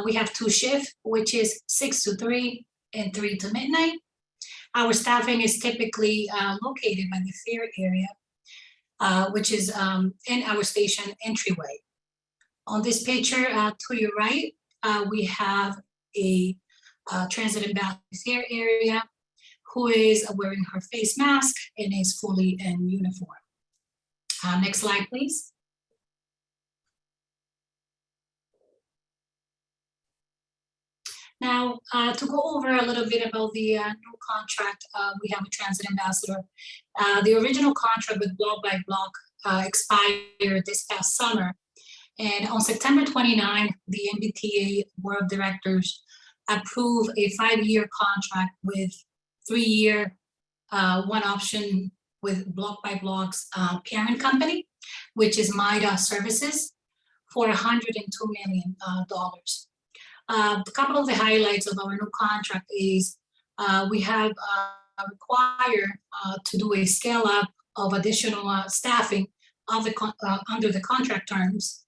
We have 2 shifts, which is 6 to 3 and 3 to midnight. Our staffing is typically located by the fair area, which is in our station entryway. On this picture to your right, we have a transit ambassador fair area who is wearing her face mask and is fully in uniform. Next slide, please. Now, to go over a little bit about the new contract, we have a transit ambassador. The original contract with Block by Block expired this past summer. And on September 29, the MBTA Board of Directors approved a 5-year contract with 3-year, 1 option with Block by Block's parent company, which is MIDA Services, for $102 million. A couple of the highlights of our new contract is we have required to do a scale up of additional staffing of the under the contract terms.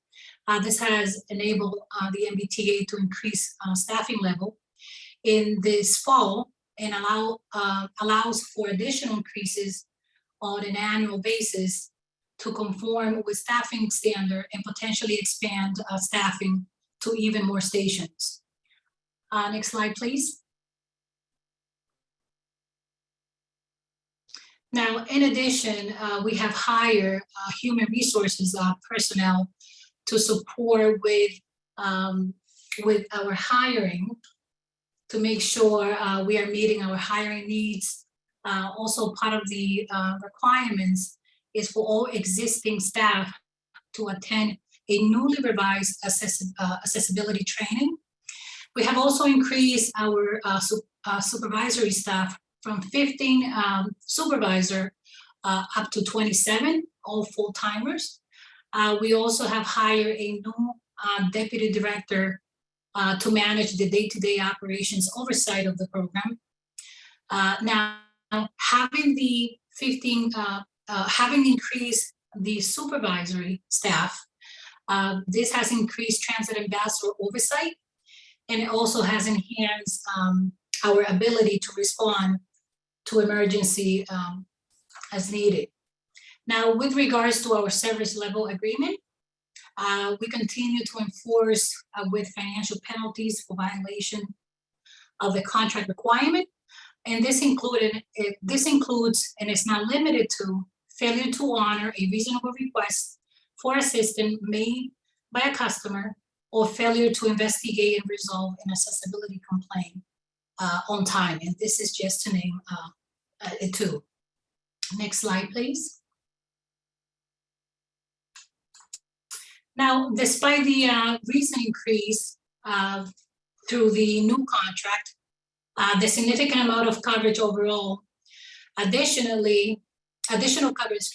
This has enabled the MBTA to increase staffing level in this fall and allows for additional increases on an annual basis to conform with staffing standard and potentially expand staffing to even more stations. Next slide, please. Now, in addition, we have hired human resources personnel to support with our hiring to make sure we are meeting our hiring needs. Also, part of the requirements is for all existing staff to attend a newly revised accessibility training. We have also increased our supervisory staff from 15 supervisor up to 27, all full-timers. We also have hired a new deputy director to manage the day-to-day operations oversight of the program. Now, having the 15, having increased the supervisory staff, this has increased transit ambassador oversight, and it also has enhanced our ability to respond to emergency as needed. Now, with regards to our service level agreement, we continue to enforce with financial penalties for violation of the contract requirement. And this includes, and is not limited to, failure to honor a reasonable request for assistance made by a customer, or failure to investigate and resolve an accessibility complaint on time. And this is just to name two. Next slide, please. Now, despite the recent increase through the new contract, the significant amount of coverage overall, additional coverage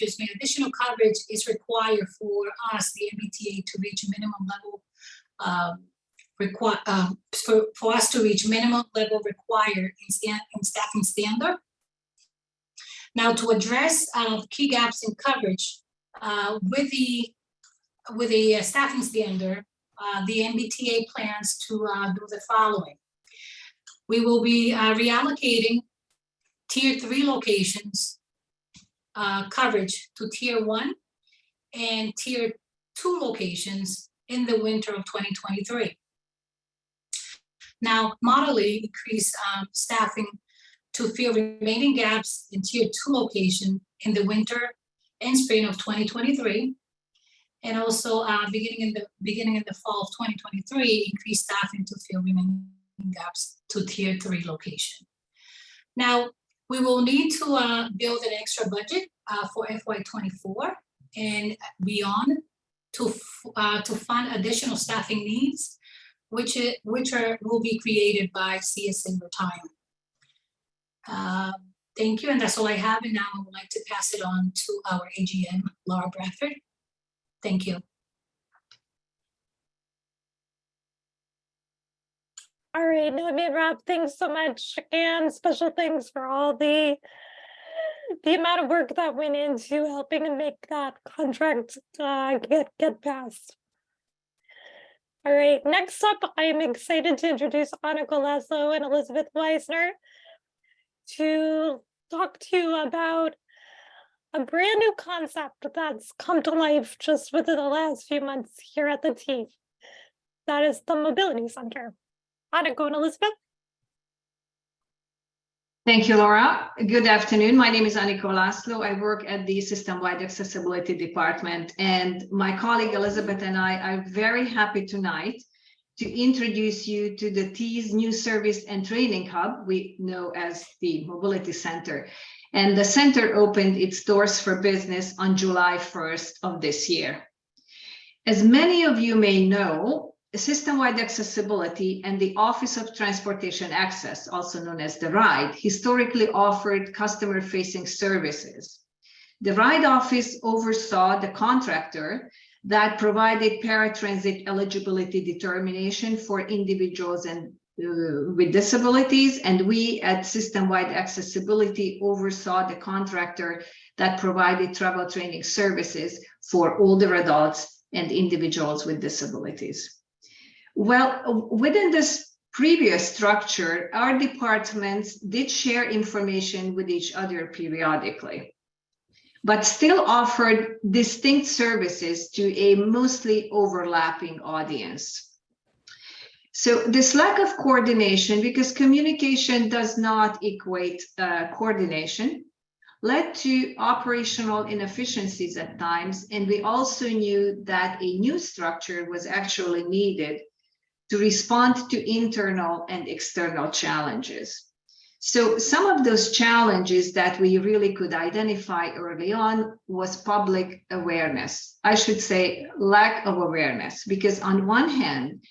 is required for us, the MBTA, to reach minimum level for us to reach minimum level required in staffing standard. Now, to address key gaps in coverage with the staffing standard, the MBTA plans to do the following. We will be reallocating Tier 3 locations coverage to Tier 1 and Tier 2 locations in the winter of 2023. Now, moderately increase staffing to fill remaining gaps in Tier 2 location in the winter and spring of 2023. And also beginning in the fall of 2023, increase staffing to fill remaining gaps to Tier 3 location. Now, we will need to build an extra budget for FY24 and beyond to fund additional staffing needs, which will be created by CSA retirement. Thank you, and that's all I have. And now I would like to pass it on to our AGM, Laura Bradford. Thank you. All right, Noemi and Rob, thanks so much, and special thanks for all the amount of work that went into helping to make that contract get passed. All right, next up, I am excited to introduce Annika Laszlo and Elizabeth Weisner to talk to you about a brand new concept that's come to life just within the last few months here at the T. That is the Mobility Center. Annika and Elizabeth. Thank you, Laura. Good afternoon. My name is Annika Laszlo. I work at the System-Wide Accessibility Department, and my colleague Elizabeth and I are very happy tonight to introduce you to the T's new service and training hub we know as the Mobility Center. And the center opened its doors for business on July 1st of this year. As many of you may know, System-Wide Accessibility and the Office of Transportation Access, also known as the RIDE, historically offered customer-facing services. The RIDE office oversaw the contractor that provided paratransit eligibility determination for individuals and with disabilities, and we at System-Wide Accessibility oversaw the contractor that provided travel training services for older adults and individuals with disabilities. Well, within this previous structure, our departments did share information with each other periodically, but still offered distinct services to a mostly overlapping audience. So this lack of coordination, because communication does not equate coordination, led to operational inefficiencies at times, and we also knew that a new structure was actually needed to respond to internal and external challenges. So some of those challenges that we really could identify early on was public awareness. I should say lack of awareness, because on one hand,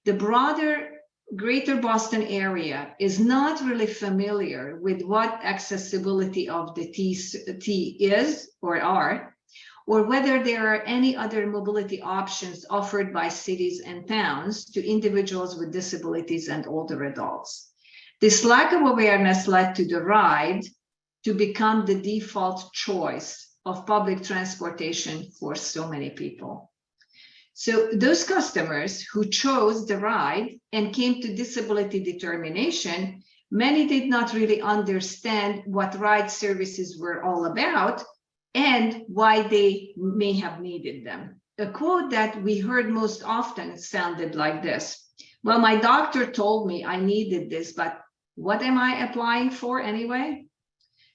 the broader Greater Boston area is not really familiar with what accessibility of the T is or are, or whether there are any other mobility options offered by cities and towns to individuals with disabilities and older adults. This lack of awareness led to the ride to become the default choice of public transportation for so many people. So those customers who chose the ride and came to disability determination, many did not really understand what ride services were all about and why they may have needed them. A quote that we heard most often sounded like this: well, my doctor told me I needed this, but what am I applying for anyway?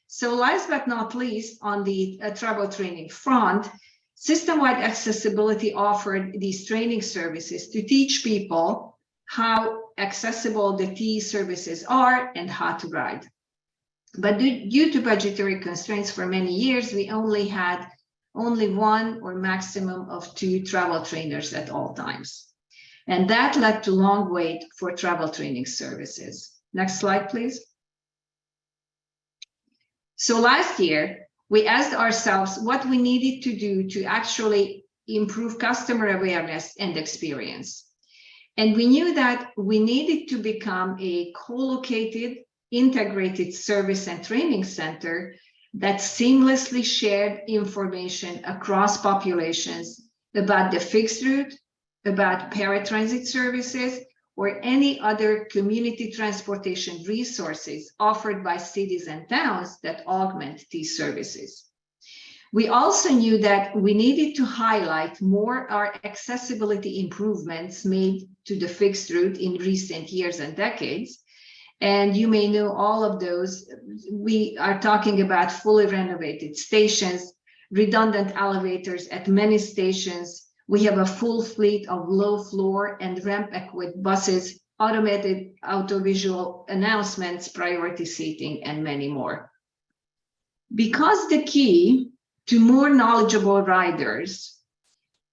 So last but not least, on the travel training front, system-wide accessibility offered these training services to teach people how accessible the T services are and how to ride. But due to budgetary constraints for many years, we only had one or maximum of 2 travel trainers at all times. And that led to long wait for travel training services. Next slide, please. So last year, we asked ourselves what we needed to do to actually improve customer awareness and experience. And we knew that we needed to become a co-located, integrated service and training center that seamlessly shared information across populations about the fixed route, about paratransit services, or any other community transportation resources offered by cities and towns that augment these services. We also knew that we needed to highlight more our accessibility improvements made to the fixed route in recent years and decades. And you may know all of those. We are talking about fully renovated stations, redundant elevators at many stations. We have a full fleet of low floor and ramp-equipped buses, automated audiovisual announcements, priority seating, and many more. Because the key to more knowledgeable riders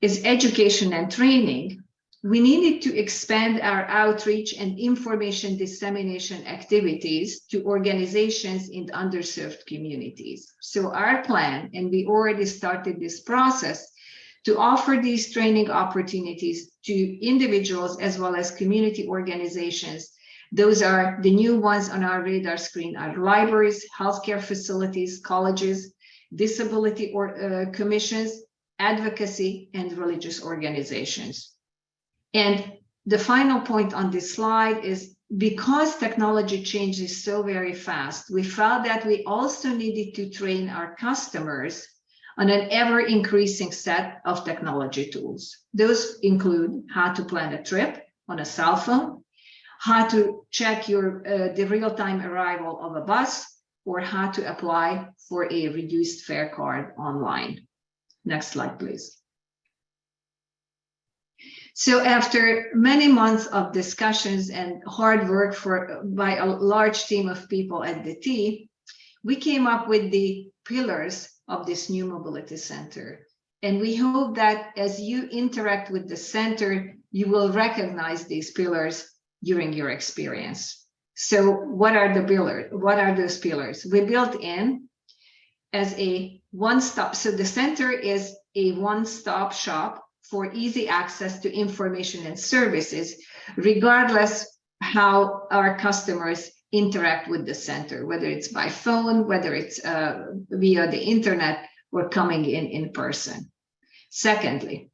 is education and training, we needed to expand our outreach and information dissemination activities to organizations in underserved communities. So our plan, and we already started this process, to offer these training opportunities to individuals as well as community organizations. Those are the new ones on our radar screen: are libraries, healthcare facilities, colleges, disability commissions, advocacy, and religious organizations. And the final point on this slide is, because technology changes so very fast, we felt that we also needed to train our customers on an ever-increasing set of technology tools. Those include how to plan a trip on a cell phone, how to check the real-time arrival of a bus, or how to apply for a reduced fare card online. Next slide, please. So after many months of discussions and hard work by a large team of people at the T, we came up with the pillars of this new mobility center. And we hope that as you interact with the center, you will recognize these pillars during your experience. So what are the pillars? What are those pillars? We built in as a one-stop. So the center is a one-stop shop for easy access to information and services, regardless how our customers interact with the center, whether it's by phone, whether it's via the internet, or coming in person. Secondly,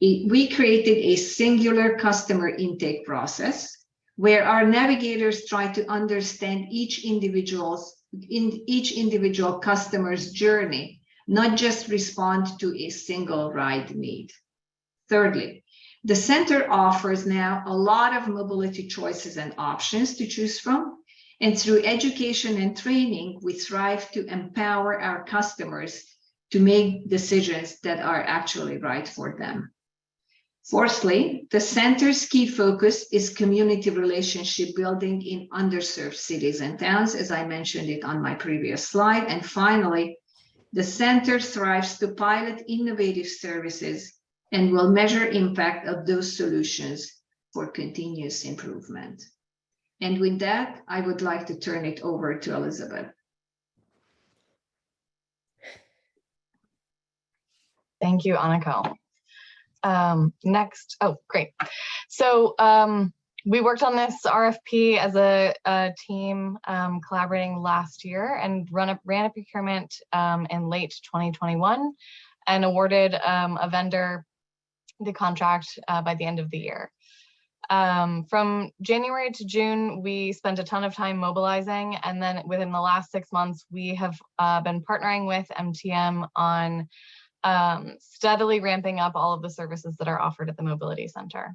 we created a singular customer intake process where our navigators try to understand each individual customer's journey, not just respond to a single ride need. Thirdly, the center offers now a lot of mobility choices and options to choose from. And through education and training, we strive to empower our customers to make decisions that are actually right for them. Fourthly, the center's key focus is community relationship building in underserved cities and towns, as I mentioned it on my previous slide. And finally, the center strives to pilot innovative services and will measure impact of those solutions for continuous improvement. And with that, I would like to turn it over to Elizabeth. Thank you, Aniko. Next, oh, great. So we worked on this RFP as a team collaborating last year and ran a procurement in late 2021 and awarded a vendor the contract by the end of the year. From January to June, we spent a ton of time mobilizing, and then within the last 6 months, we have been partnering with MTM on steadily ramping up all of the services that are offered at the Mobility Center.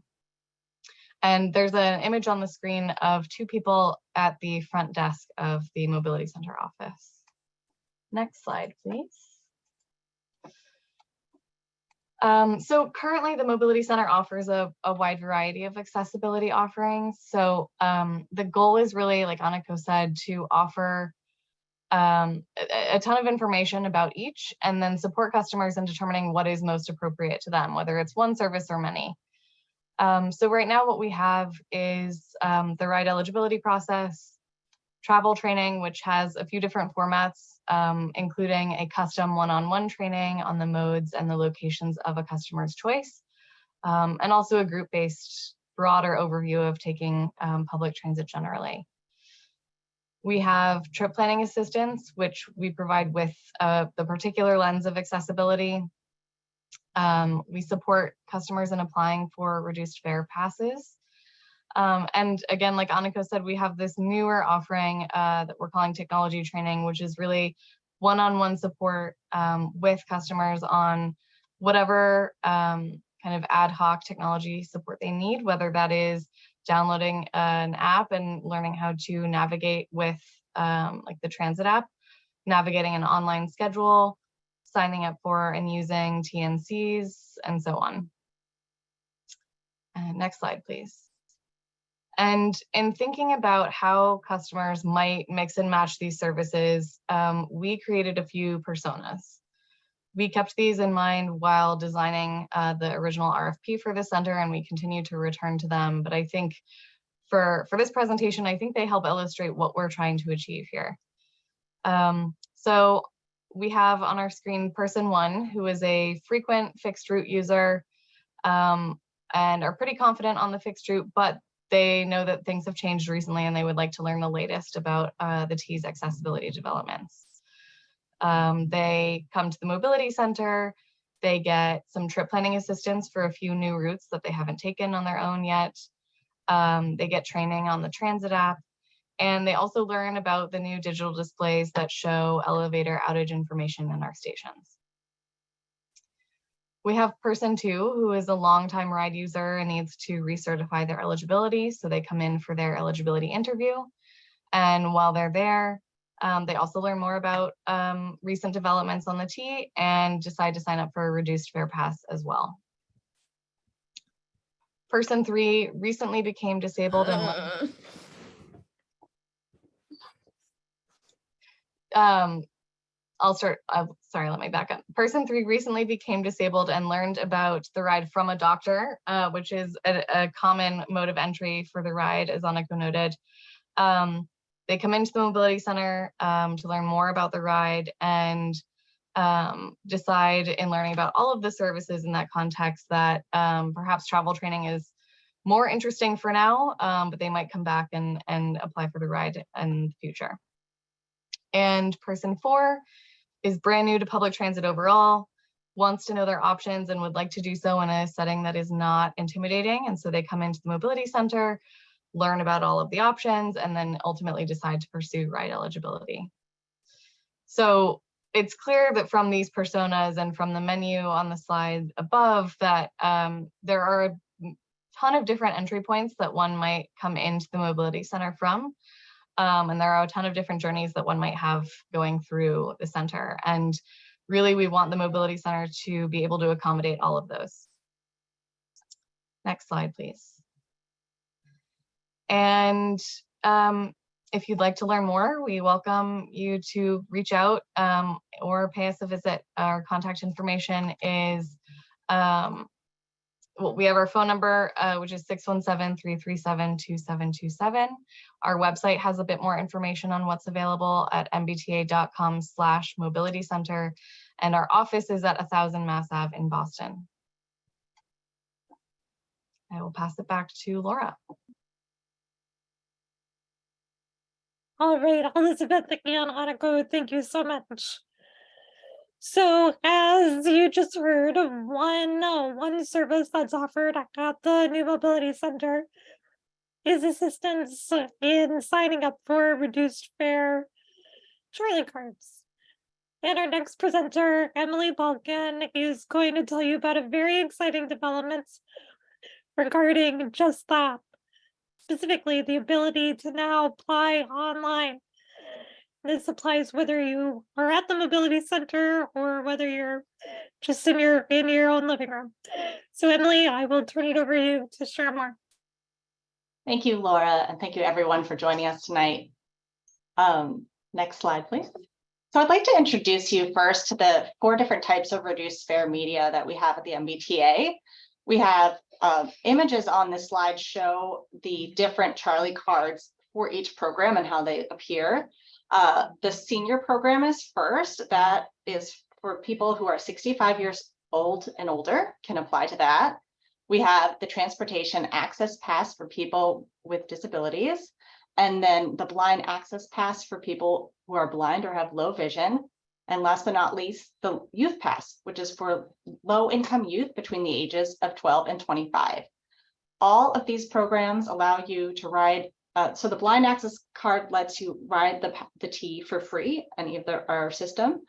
And there's an image on the screen of 2 people at the front desk of the Mobility Center office. Next slide, please. So currently the Mobility Center offers a wide variety of accessibility offerings. So the goal is really, like Aniko said, to offer a ton of information about each and then support customers in determining what is most appropriate to them, whether it's one service or many. So right now what we have is the ride eligibility process, travel training, which has a few different formats, including a custom one-on-one training on the modes and the locations of a customer's choice, and also a group-based broader overview of taking public transit generally. We have trip planning assistance, which we provide with the particular lens of accessibility. We support customers in applying for reduced fare passes. And again, like Aniko said, we have this newer offering that we're calling technology training, which is really one-on-one support with customers on whatever kind of ad hoc technology support they need, whether that is downloading an app and learning how to navigate with like the transit app, navigating an online schedule, signing up for and using TNCs, and so on. Next slide, please. And in thinking about how customers might mix and match these services, we created a few personas. We kept these in mind while designing the original RFP for the center, and we continue to return to them. But I think for this presentation, I think they help illustrate what we're trying to achieve here. So we have on our screen person 1, who is a frequent fixed route user and are pretty confident on the fixed route, but they know that things have changed recently and they would like to learn the latest about the T's accessibility developments. They come to the Mobility Center, they get some trip planning assistance for a few new routes that they haven't taken on their own yet. They get training on the transit app, and they also learn about the new digital displays that show elevator outage information in our stations. We have person 2, who is a longtime ride user and needs to recertify their eligibility. So they come in for their eligibility interview. And while they're there, they also learn more about recent developments on the T and decide to sign up for a reduced fare pass as well. Person 3 recently became disabled and sorry, let me back up. Person 3 recently became disabled and learned about the ride from a doctor, which is a common mode of entry for the ride, as Aniko noted. They come into the Mobility Center to learn more about the ride and decide in learning about all of the services in that context that perhaps travel training is more interesting for now, but they might come back and apply for the ride in the future. And person 4 is brand new to public transit overall, wants to know their options and would like to do so in a setting that is not intimidating. And so they come into the Mobility Center, learn about all of the options, and then ultimately decide to pursue ride eligibility. So it's clear that from these personas and from the menu on the slide above that there are a ton of different entry points that one might come into the Mobility Center from. And there are a ton of different journeys that one might have going through the center. And really, we want the Mobility Center to be able to accommodate all of those. Next slide, please. And if you'd like to learn more, we welcome you to reach out or pay us a visit. Our contact information is, well, we have our phone number, which is 617-337-2727. Our website has a bit more information on what's available at mbta.com/mobility center. And our office is at 1000 Mass Ave in Boston. I will pass it back to Laura. All right, Elizabeth and Aniko, thank you so much. So as you just heard, one service that's offered at the new mobility center is assistance in signing up for reduced fare trolley cards. And our next presenter, Emily Balkan, is going to tell you about a very exciting development regarding just that. Specifically, the ability to now apply online. This applies whether you are at the mobility center or whether you're just in your own living room. So Emily, I will turn it over to you to share more. Thank you, Laura, and thank you everyone for joining us tonight. Next slide, please. So I'd like to introduce you first to the 4 different types of reduced fare media that we have at the MBTA. We have images on this slide show the different Charlie cards for each program and how they appear. The senior program is first. That is for people who are 65 years old and older, can apply to that. We have the transportation access pass for people with disabilities. And then the blind access pass for people who are blind or have low vision. And last but not least, the youth pass, which is for low income youth between the ages of 12 and 25. All of these programs allow you to ride. So the blind access card lets you ride the T for free, any of our system.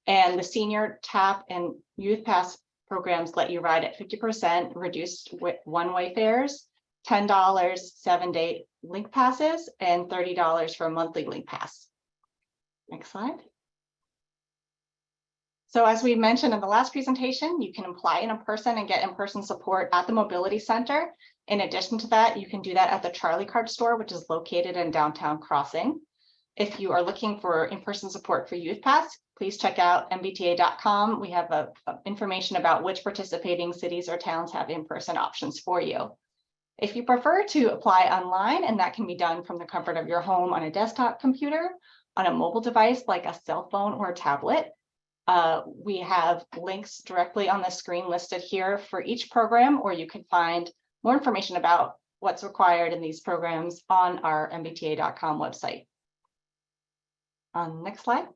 And the senior TAP and youth pass programs let you ride at 50% reduced one-way fares, $10 7-day link passes, and $30 for a monthly link pass. Next slide. So as we mentioned in the last presentation, you can apply in person and get in-person support at the Mobility Center. In addition to that, you can do that at the Charlie Card store, which is located in downtown Crossing. If you are looking for in-person support for Youth Pass, please check out mbta.com. We have information about which participating cities or towns have in-person options for you. If you prefer to apply online, and that can be done from the comfort of your home on a desktop computer, on a mobile device like a cell phone or a tablet, we have links directly on the screen listed here for each program, or you can find more information about what's required in these programs on our mbta.com website. Next slide.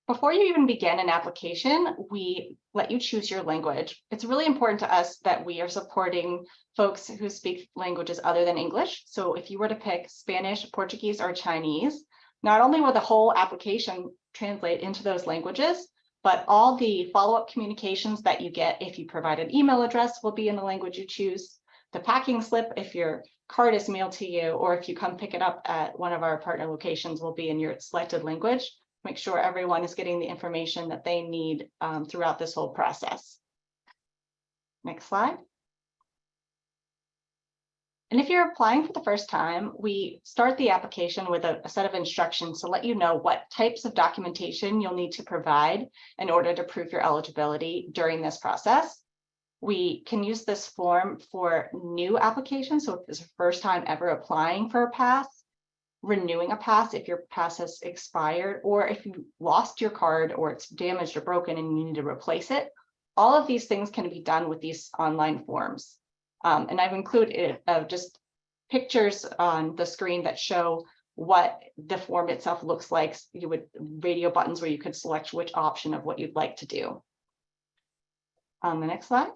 Before you even begin an application, we let you choose your language. It's really important to us that we are supporting folks who speak languages other than English. So if you were to pick Spanish, Portuguese, or Chinese, not only will the whole application translate into those languages, but all the follow-up communications that you get if you provide an email address will be in the language you choose. The packing slip, if your card is mailed to you, or if you come pick it up at one of our partner locations, will be in your selected language. Make sure everyone is getting the information that they need throughout this whole process. Next slide. And if you're applying for the first time, we start the application with a set of instructions to let you know what types of documentation you'll need to provide in order to prove your eligibility during this process. We can use this form for new applications. So if it's the first time ever applying for a pass, renewing a pass if your pass has expired, or if you lost your card or it's damaged or broken and you need to replace it, all of these things can be done with these online forms. And I've included just pictures on the screen that show what the form itself looks like. You would radio buttons where you could select which option of what you'd like to do. On the next slide.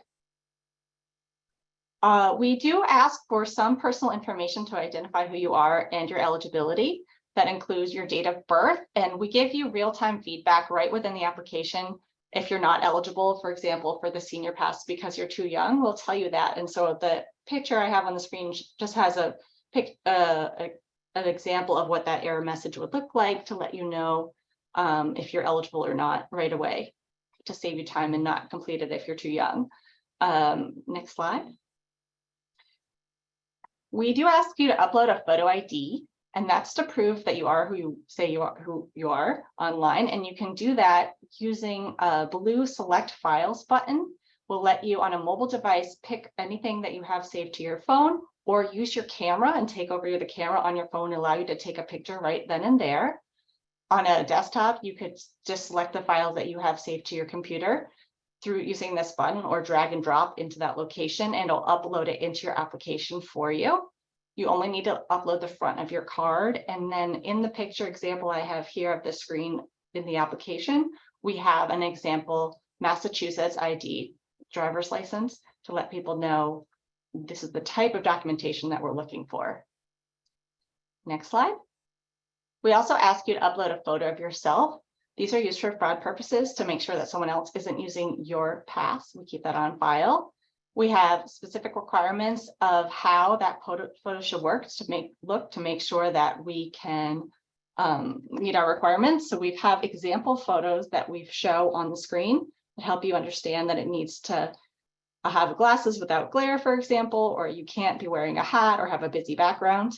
We do ask for some personal information to identify who you are and your eligibility. That includes your date of birth, and we give you real-time feedback right within the application. If you're not eligible, for example, for the senior pass because you're too young, we'll tell you that. And so the picture I have on the screen just has an example of what that error message would look like to let you know if you're eligible or not right away, to save you time and not complete it if you're too young. Next slide. We do ask you to upload a photo ID, and that's to prove that you are who you say you are online. And you can do that using a blue select files button. Will let you on a mobile device pick anything that you have saved to your phone, or use your camera and take over the camera on your phone and allow you to take a picture right then and there. On a desktop, you could just select the files that you have saved to your computer through using this button, or drag and drop into that location, and it'll upload it into your application for you. You only need to upload the front of your card. And then in the picture example I have here of the screen in the application, we have an example Massachusetts ID driver's license to let people know this is the type of documentation that we're looking for. Next slide. We also ask you to upload a photo of yourself. These are used for fraud purposes to make sure that someone else isn't using your pass. We keep that on file. We have specific requirements of how that photo should work to make sure that we can meet our requirements. So we have example photos that we show on the screen that help you understand that it needs to have glasses without glare, for example, or you can't be wearing a hat or have a busy background.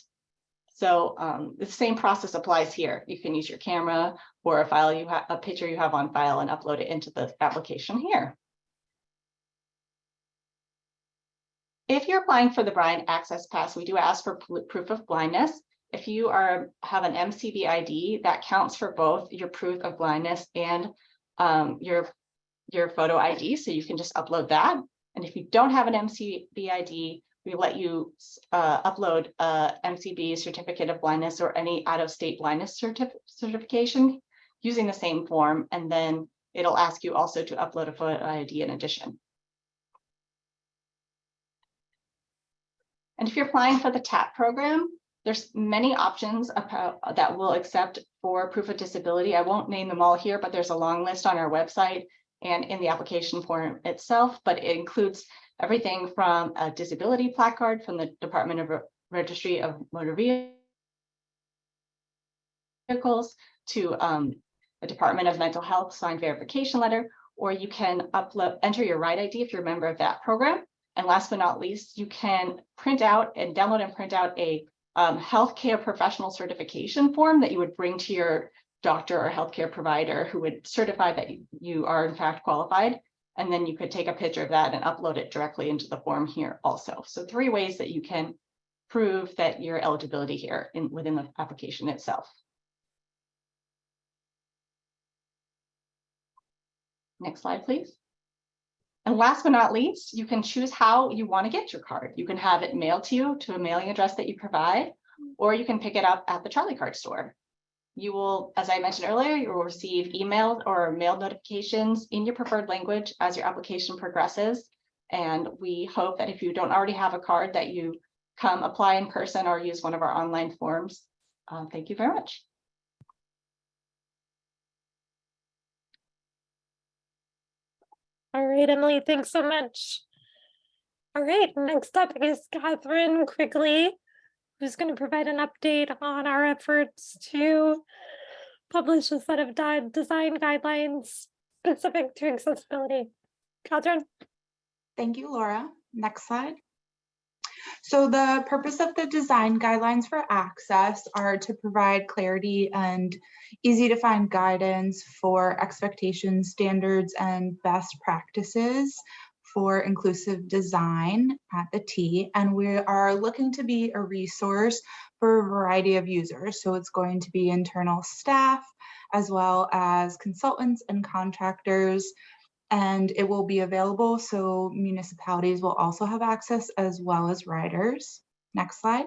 So the same process applies here. You can use your camera or a picture you have on file and upload it into the application here. If you're applying for the Blind Access Pass, we do ask for proof of blindness. If you have an MCB ID, that counts for both your proof of blindness and your photo ID, so you can just upload that. And if you don't have an MCB ID, we let you upload a MCB certificate of blindness or any out-of-state blindness certification using the same form, and then it'll ask you also to upload a photo ID in addition. And if you're applying for the TAP program, there's many options that we'll accept for proof of disability. I won't name them all here, but there's a long list on our website and in the application form itself, but it includes everything from a disability placard from the Department of Registry of Motor Vehicles to a Department of Mental Health signed verification letter, or you can enter your ride ID if you're a member of that program. And last but not least, you can download and print out a healthcare professional certification form that you would bring to your doctor or healthcare provider who would certify that you are in fact qualified. And then you could take a picture of that and upload it directly into the form here also. So 3 ways that you can prove that your eligibility here within the application itself. Next slide, please. And last but not least, you can choose how you want to get your card. You can have it mailed to you to a mailing address that you provide, or you can pick it up at the Charlie Card store. You will, as I mentioned earlier, you will receive email or mail notifications in your preferred language as your application progresses. And we hope that if you don't already have a card, that you come apply in person or use one of our online forms. Thank you very much. All right, Emily, thanks so much. All right, next up is Catherine Quigley, who's going to provide an update on our efforts to publish a set of design guidelines specific to accessibility. Catherine. Thank you, Laura. Next slide. So the purpose of the design guidelines for access are to provide clarity and easy to find guidance for expectations, standards, and best practices for inclusive design at the T. And we are looking to be a resource for a variety of users. So it's going to be internal staff, as well as consultants and contractors, and it will be available so municipalities will also have access, as well as riders. Next slide.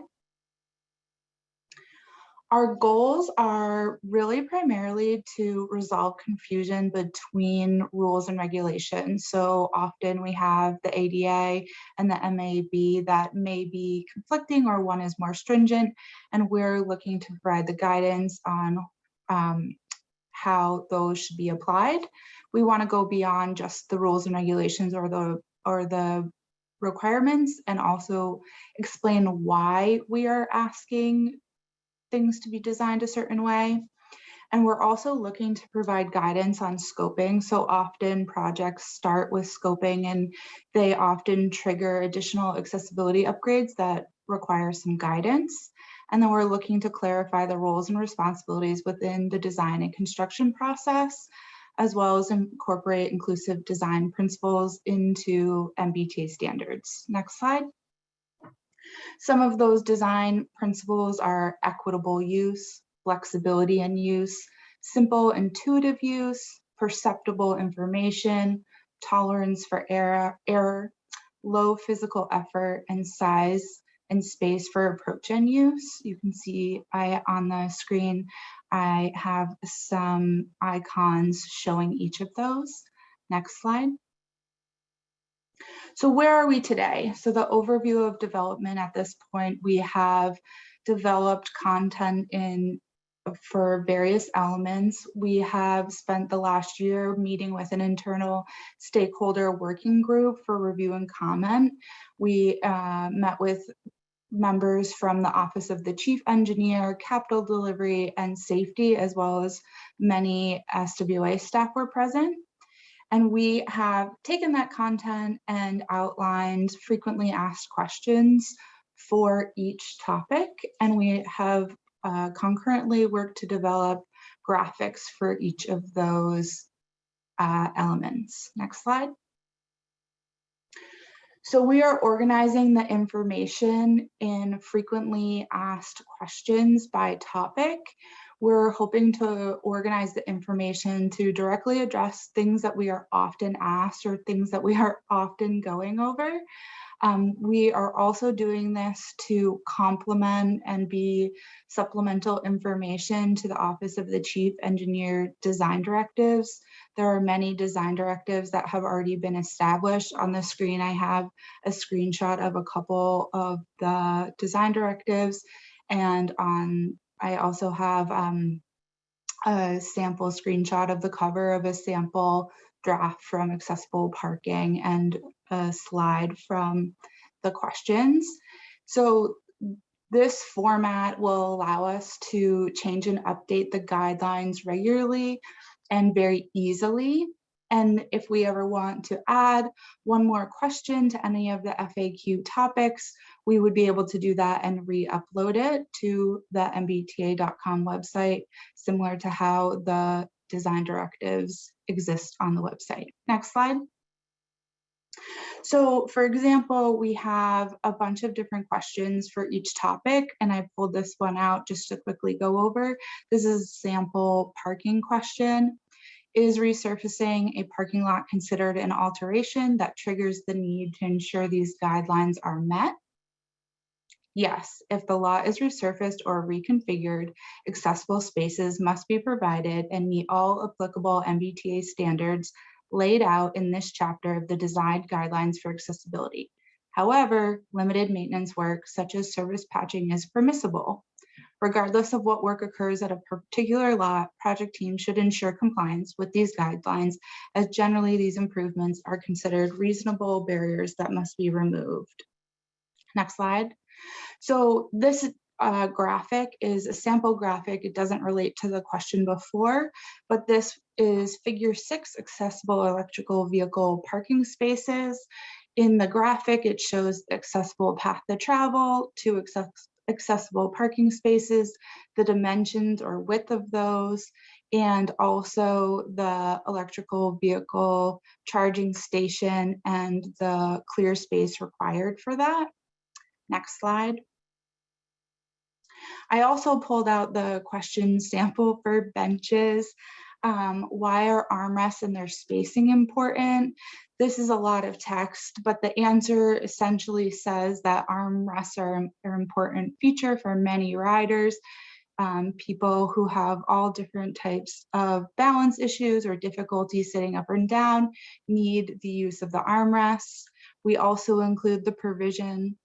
Our goals are really primarily to resolve confusion between rules and regulations. So often we have the ADA and the MAB that may be conflicting, or one is more stringent, and we're looking to provide the guidance on how those should be applied. We want to go beyond just the rules and regulations or the requirements, and also explain why we are asking things to be designed a certain way. And we're also looking to provide guidance on scoping. So often projects start with scoping and they often trigger additional accessibility upgrades that require some guidance. And then we're looking to clarify the roles and responsibilities within the design and construction process, as well as incorporate inclusive design principles into MBTA standards. Next slide. Some of those design principles are equitable use, flexibility in use, simple intuitive use, perceptible information, tolerance for error, low physical effort, and size and space for approach and use. You can see on the screen, I have some icons showing each of those. Next slide. So where are we today? So the overview of development at this point, we have developed content for various elements. We have spent the last year meeting with an internal stakeholder working group for review and comment. We met with members from the Office of the Chief Engineer, Capital Delivery, and Safety, as well as many SWA staff were present. And we have taken that content and outlined frequently asked questions for each topic. And we have concurrently worked to develop graphics for each of those elements. Next slide. So we are organizing the information in frequently asked questions by topic. We're hoping to organize the information to directly address things that we are often asked or things that we are often going over. We are also doing this to complement and be supplemental information to the Office of the Chief Engineer design directives. There are many design directives that have already been established. On the screen, I have a screenshot of a couple of the design directives, and I also have a sample screenshot of the cover of a sample draft from accessible parking and a slide from the questions. So this format will allow us to change and update the guidelines regularly and very easily. And if we ever want to add one more question to any of the FAQ topics, we would be able to do that and re-upload it to the mbta.com website, similar to how the design directives exist on the website. Next slide. So for example, we have a bunch of different questions for each topic, and I pulled this one out just to quickly go over. This is a sample parking question. Is resurfacing a parking lot considered an alteration that triggers the need to ensure these guidelines are met? Yes, if the lot is resurfaced or reconfigured, accessible spaces must be provided and meet all applicable MBTA standards laid out in this chapter of the design guidelines for accessibility. However, limited maintenance work such as service patching is permissible. Regardless of what work occurs at a particular lot, project teams should ensure compliance with these guidelines, as generally these improvements are considered reasonable barriers that must be removed. Next slide. So this graphic is a sample graphic. It doesn't relate to the question before, but this is figure 6, accessible electrical vehicle parking spaces. In the graphic, it shows the accessible path to travel to accessible parking spaces, the dimensions or width of those, and also the electrical vehicle charging station and the clear space required for that. Next slide. I also pulled out the question sample for benches. Why are armrests and their spacing important? This is a lot of text, but the answer essentially says that armrests are an important feature for many riders. People who have all different types of balance issues or difficulty sitting up and down need the use of the armrests. We also include the provision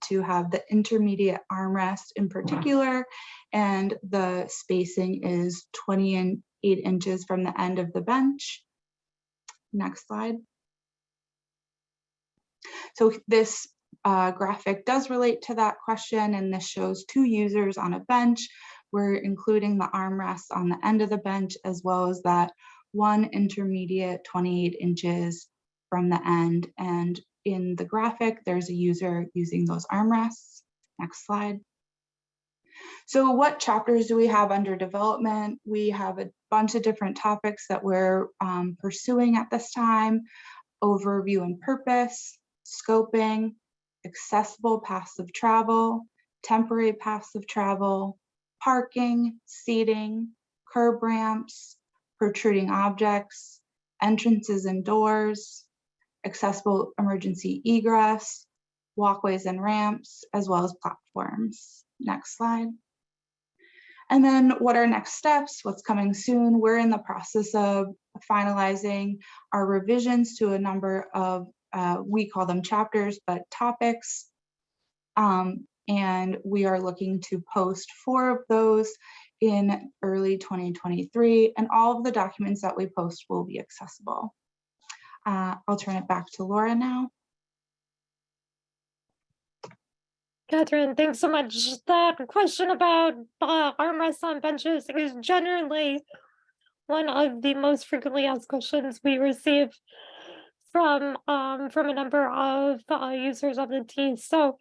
to have the intermediate armrest in particular, and the spacing is 28 inches from the end of the bench. Next slide. So this graphic does relate to that question, and this shows 2 users on a bench. We're including the armrest on the end of the bench, as well as that one intermediate 28 inches from the end. And in the graphic, there's a user using those armrests. Next slide. So what chapters do we have under development? We have a bunch of different topics that we're pursuing at this time: overview and purpose, scoping, accessible paths of travel, temporary paths of travel, parking, seating, curb ramps, protruding objects, entrances and doors, accessible emergency egress, walkways and ramps, as well as platforms. Next slide. And then what are next steps? What's coming soon? We're in the process of finalizing our revisions to a number of, we call them chapters, but topics. And we are looking to post 4 of those in early 2023, and all of the documents that we post will be accessible. I'll turn it back to Laura now. Catherine, thanks so much. That question about armrests on benches is generally one of the most frequently asked questions we receive from a number of users of the T. So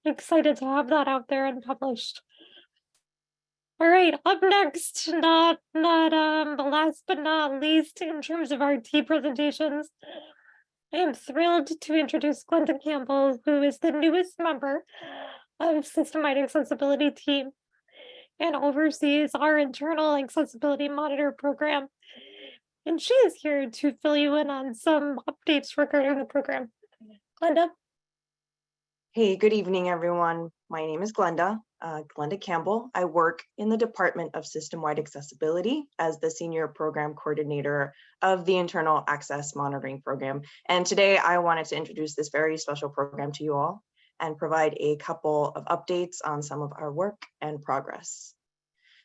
excited to have that out there and published. All right, up next, not last but not least in terms of our T presentations, I am thrilled to introduce Glenda Campbell, who is the newest member of System-Wide Accessibility Team and oversees our internal accessibility monitor program. And she is here to fill you in on some updates regarding the program. Glenda? Hey, good evening, everyone. My name is Glenda Campbell. I work in the Department of System-Wide Accessibility as the Senior Program Coordinator of the Internal Access Monitoring Program. And today I wanted to introduce this very special program to you all and provide a couple of updates on some of our work and progress.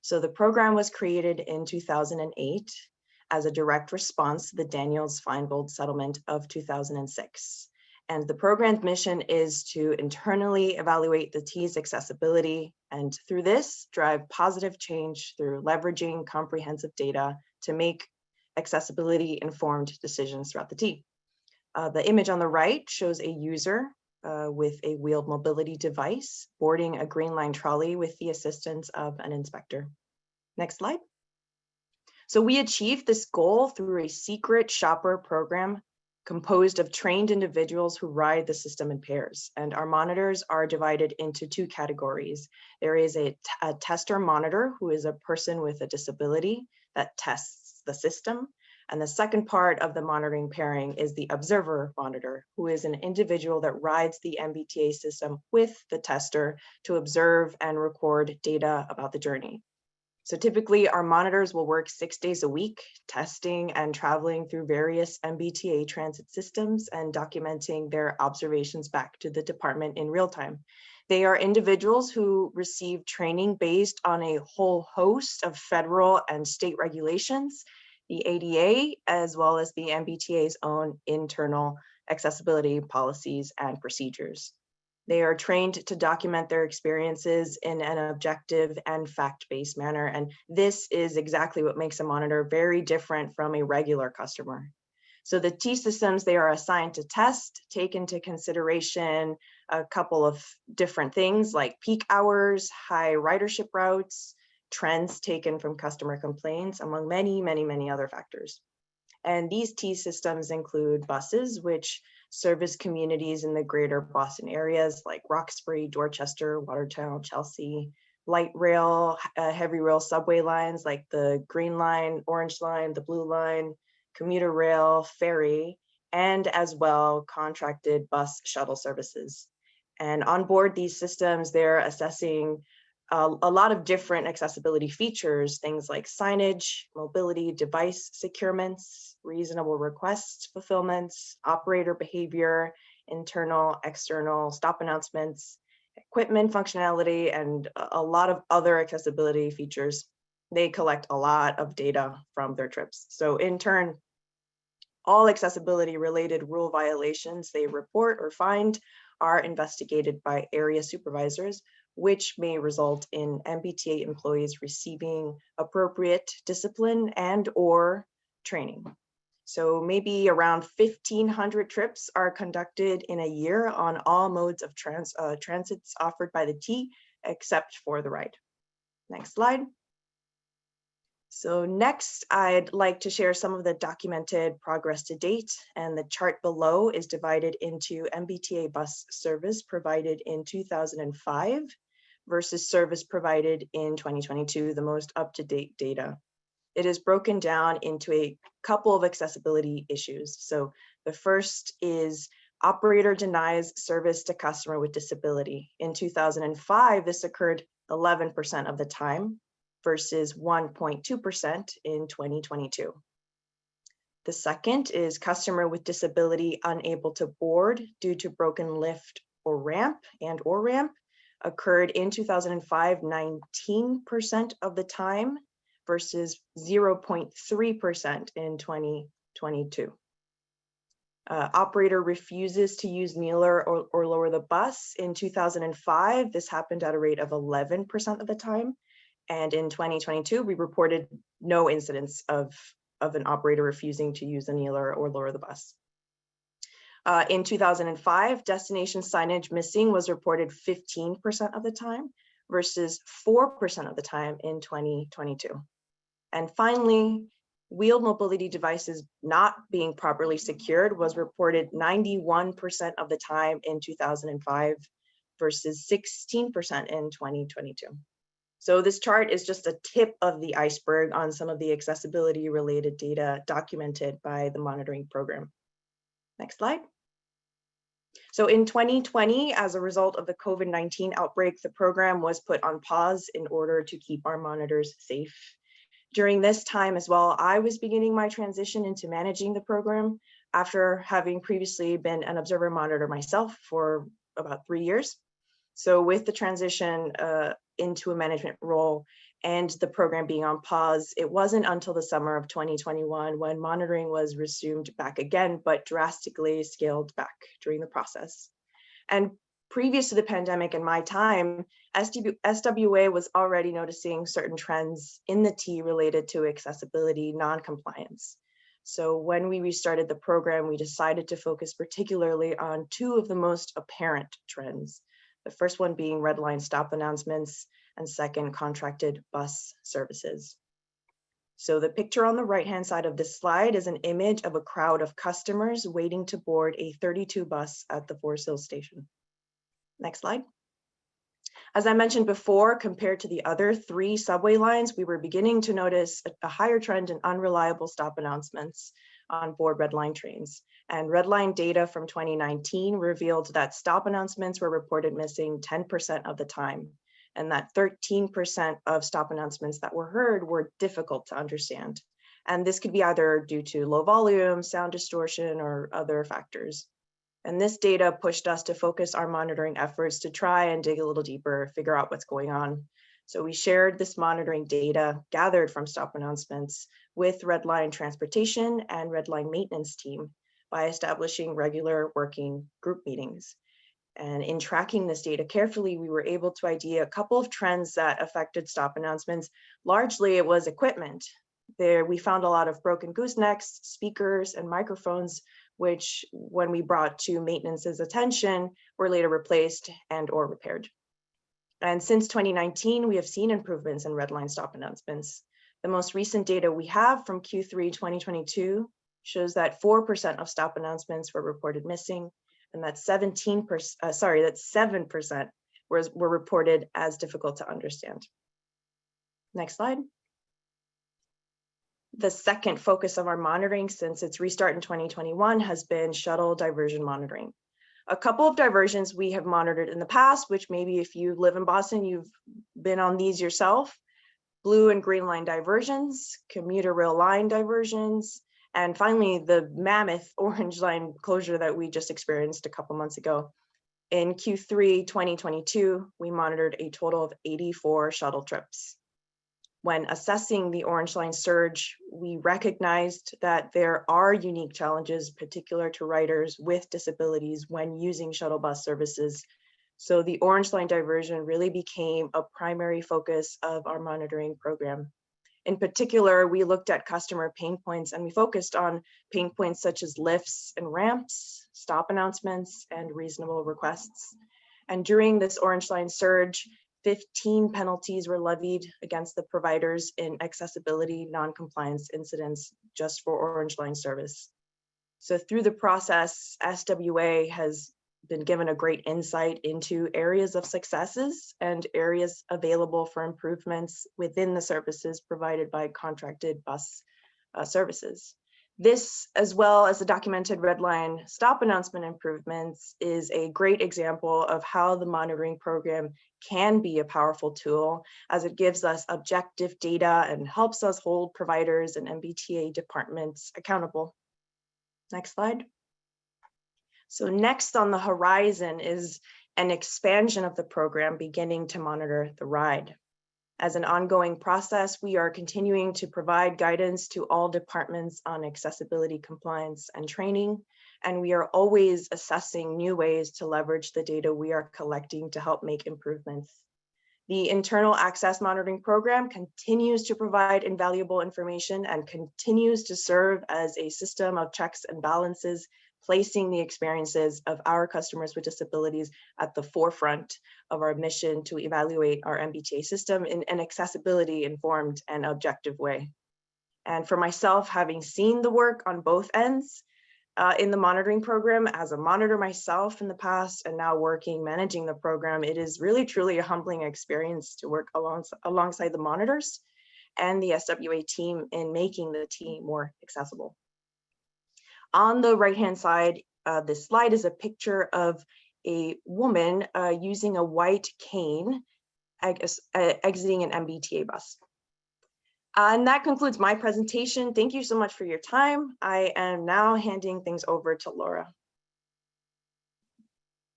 So the program was created in 2008 as a direct response to the Daniels-Finegold Settlement of 2006. And the program's mission is to internally evaluate the T's accessibility, and through this, drive positive change through leveraging comprehensive data to make accessibility-informed decisions throughout the T. The image on the right shows a user with a wheeled mobility device boarding a green line trolley with the assistance of an inspector. Next slide. So we achieved this goal through a secret shopper program composed of trained individuals who ride the system in pairs. And our monitors are divided into 2 categories. There is a tester monitor, who is a person with a disability that tests the system. And the second part of the monitoring pairing is the observer monitor, who is an individual that rides the MBTA system with the tester to observe and record data about the journey. So typically our monitors will work 6 days a week, testing and traveling through various MBTA transit systems and documenting their observations back to the department in real time. They are individuals who receive training based on a whole host of federal and state regulations, the ADA, as well as the MBTA's own internal accessibility policies and procedures. They are trained to document their experiences in an objective and fact-based manner. And this is exactly what makes a monitor very different from a regular customer. So the T systems they are assigned to test take into consideration a couple of different things like peak hours, high ridership routes, trends taken from customer complaints, among many, many, many other factors. And these T systems include buses, which service communities in the greater Boston areas like Roxbury, Dorchester, Watertown, Chelsea, light rail, heavy rail subway lines like the Green Line, Orange Line, the Blue Line, commuter rail, ferry, and as well contracted bus shuttle services. And on board these systems, they're assessing a lot of different accessibility features, things like signage, mobility, device securements, reasonable request fulfillments, operator behavior, internal, external stop announcements, equipment functionality, and a lot of other accessibility features. They collect a lot of data from their trips. So in turn, all accessibility related rule violations they report or find are investigated by area supervisors, which may result in MBTA employees receiving appropriate discipline and or training. So maybe around 1,500 trips are conducted in a year on all modes of transits offered by the T, except for the ride. Next slide. So next, I'd like to share some of the documented progress to date, and the chart below is divided into MBTA bus service provided in 2005 versus service provided in 2022, the most up-to-date data. It is broken down into a couple of accessibility issues. So the first is operator denies service to customer with disability. In 2005, this occurred 11% of the time versus 1.2% in 2022. The second is customer with disability unable to board due to broken lift or ramp occurred in 2005, 19% of the time versus 0.3% in 2022. Operator refuses to use kneeler or lower the bus. In 2005, this happened at a rate of 11% of the time. And in 2022, we reported no incidents of an operator refusing to use a kneeler or lower the bus. In 2005, destination signage missing was reported 15% of the time versus 4% of the time in 2022. And finally, wheeled mobility devices not being properly secured was reported 91% of the time in 2005 versus 16% in 2022. So this chart is just a tip of the iceberg on some of the accessibility related data documented by the monitoring program. Next slide. So in 2020, as a result of the COVID-19 outbreak, the program was put on pause in order to keep our monitors safe. During this time as well, I was beginning my transition into managing the program after having previously been an observer monitor myself for about 3 years. So with the transition into a management role and the program being on pause, it wasn't until the summer of 2021 when monitoring was resumed back again, but drastically scaled back during the process. And previous to the pandemic in my time, SWA was already noticing certain trends in the T related to accessibility non-compliance. So when we restarted the program, we decided to focus particularly on two of the most apparent trends. The first one being red line stop announcements, and second, contracted bus services. So the picture on the right-hand side of this slide is an image of a crowd of customers waiting to board a 32 bus at the Forest Hills station. Next slide. As I mentioned before, compared to the other 3 subway lines, we were beginning to notice a higher trend in unreliable stop announcements on board red line trains. And red line data from 2019 revealed that stop announcements were reported missing 10% of the time, and that 13% of stop announcements that were heard were difficult to understand. And this could be either due to low volume, sound distortion, or other factors. And this data pushed us to focus our monitoring efforts to try and dig a little deeper, figure out what's going on. So we shared this monitoring data gathered from stop announcements with Red Line Transportation and Red Line Maintenance team by establishing regular working group meetings. And in tracking this data carefully, we were able to ID a couple of trends that affected stop announcements. Largely, it was equipment. There, we found a lot of broken goosenecks, speakers, and microphones, which when we brought to maintenance's attention, were later replaced and or repaired. And since 2019, we have seen improvements in red line stop announcements. The most recent data we have from Q3 2022 shows that 4% of stop announcements were reported missing, and that 7% were reported as difficult to understand. Next slide. The second focus of our monitoring since its restart in 2021 has been shuttle diversion monitoring. A couple of diversions we have monitored in the past, which maybe if you live in Boston, you've been on these yourself: blue and green line diversions, commuter rail line diversions, and finally the mammoth orange line closure that we just experienced a couple months ago. In Q3 2022, we monitored a total of 84 shuttle trips. When assessing the Orange Line surge, we recognized that there are unique challenges particular to riders with disabilities when using shuttle bus services. So the Orange Line diversion really became a primary focus of our monitoring program. In particular, we looked at customer pain points and we focused on pain points such as lifts and ramps, stop announcements, and reasonable requests. And during this Orange Line surge, 15 penalties were levied against the providers in accessibility non-compliance incidents just for Orange Line service. So through the process, SWA has been given a great insight into areas of successes and areas available for improvements within the services provided by contracted bus services. This, as well as the documented red line stop announcement improvements, is a great example of how the monitoring program can be a powerful tool, as it gives us objective data and helps us hold providers and MBTA departments accountable. Next slide. So next on the horizon is an expansion of the program beginning to monitor the ride. As an ongoing process, we are continuing to provide guidance to all departments on accessibility, compliance, and training, and we are always assessing new ways to leverage the data we are collecting to help make improvements. The internal access monitoring program continues to provide invaluable information and continues to serve as a system of checks and balances, placing the experiences of our customers with disabilities at the forefront of our mission to evaluate our MBTA system in an accessibility informed and objective way. And for myself, having seen the work on both ends in the monitoring program as a monitor myself in the past and now managing the program, it is really truly a humbling experience to work alongside the monitors and the SWA team in making the team more accessible. On the right-hand side, this slide is a picture of a woman using a white cane exiting an MBTA bus. And that concludes my presentation. Thank you so much for your time. I am now handing things over to Laura.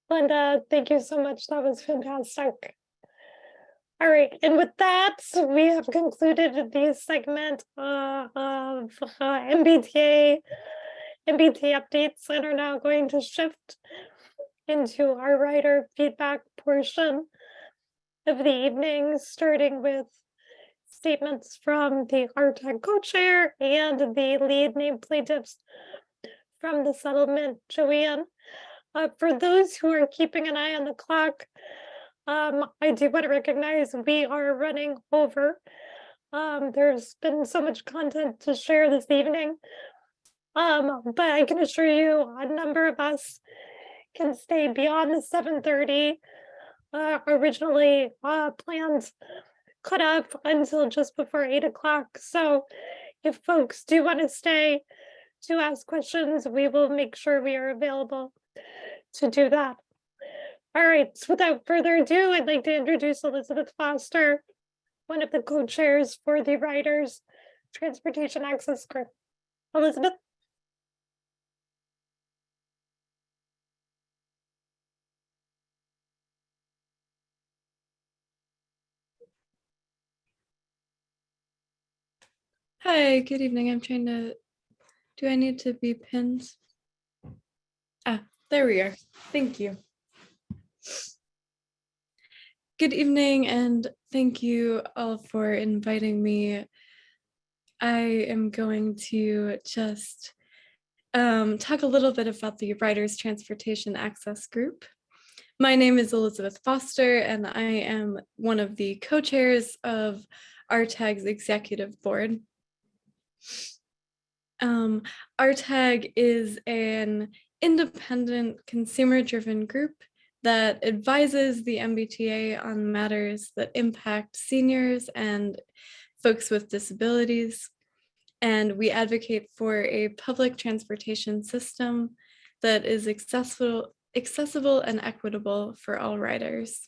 Linda, thank you so much. That was fantastic. All right, and with that, we have concluded the segment of MBTA updates and are now going to shift into our rider feedback portion of the evening, starting with statements from the RTAG co-chair and the lead named plaintiffs from the settlement, Joanne. For those who are keeping an eye on the clock, I do want to recognize we are running over. There's been so much content to share this evening, but I can assure you a number of us can stay beyond the 7:30 originally planned cut off until just before 8 o'clock. So if folks do want to stay to ask questions, we will make sure we are available to do that. All right, so without further ado, I'd like to introduce Elizabeth Foster, one of the co-chairs for the Riders Transportation Access Group. Elizabeth? Hi, good evening. I'm trying to, do I need to be pinned? Ah, there we are. Thank you. Good evening, and thank you all for inviting me. I am going to just talk a little bit about the Riders Transportation Access Group. My name is Elizabeth Foster, and I am one of the co-chairs of RTAG's executive board. RTAG is an independent consumer-driven group that advises the MBTA on matters that impact seniors and folks with disabilities. And we advocate for a public transportation system that is accessible and equitable for all riders.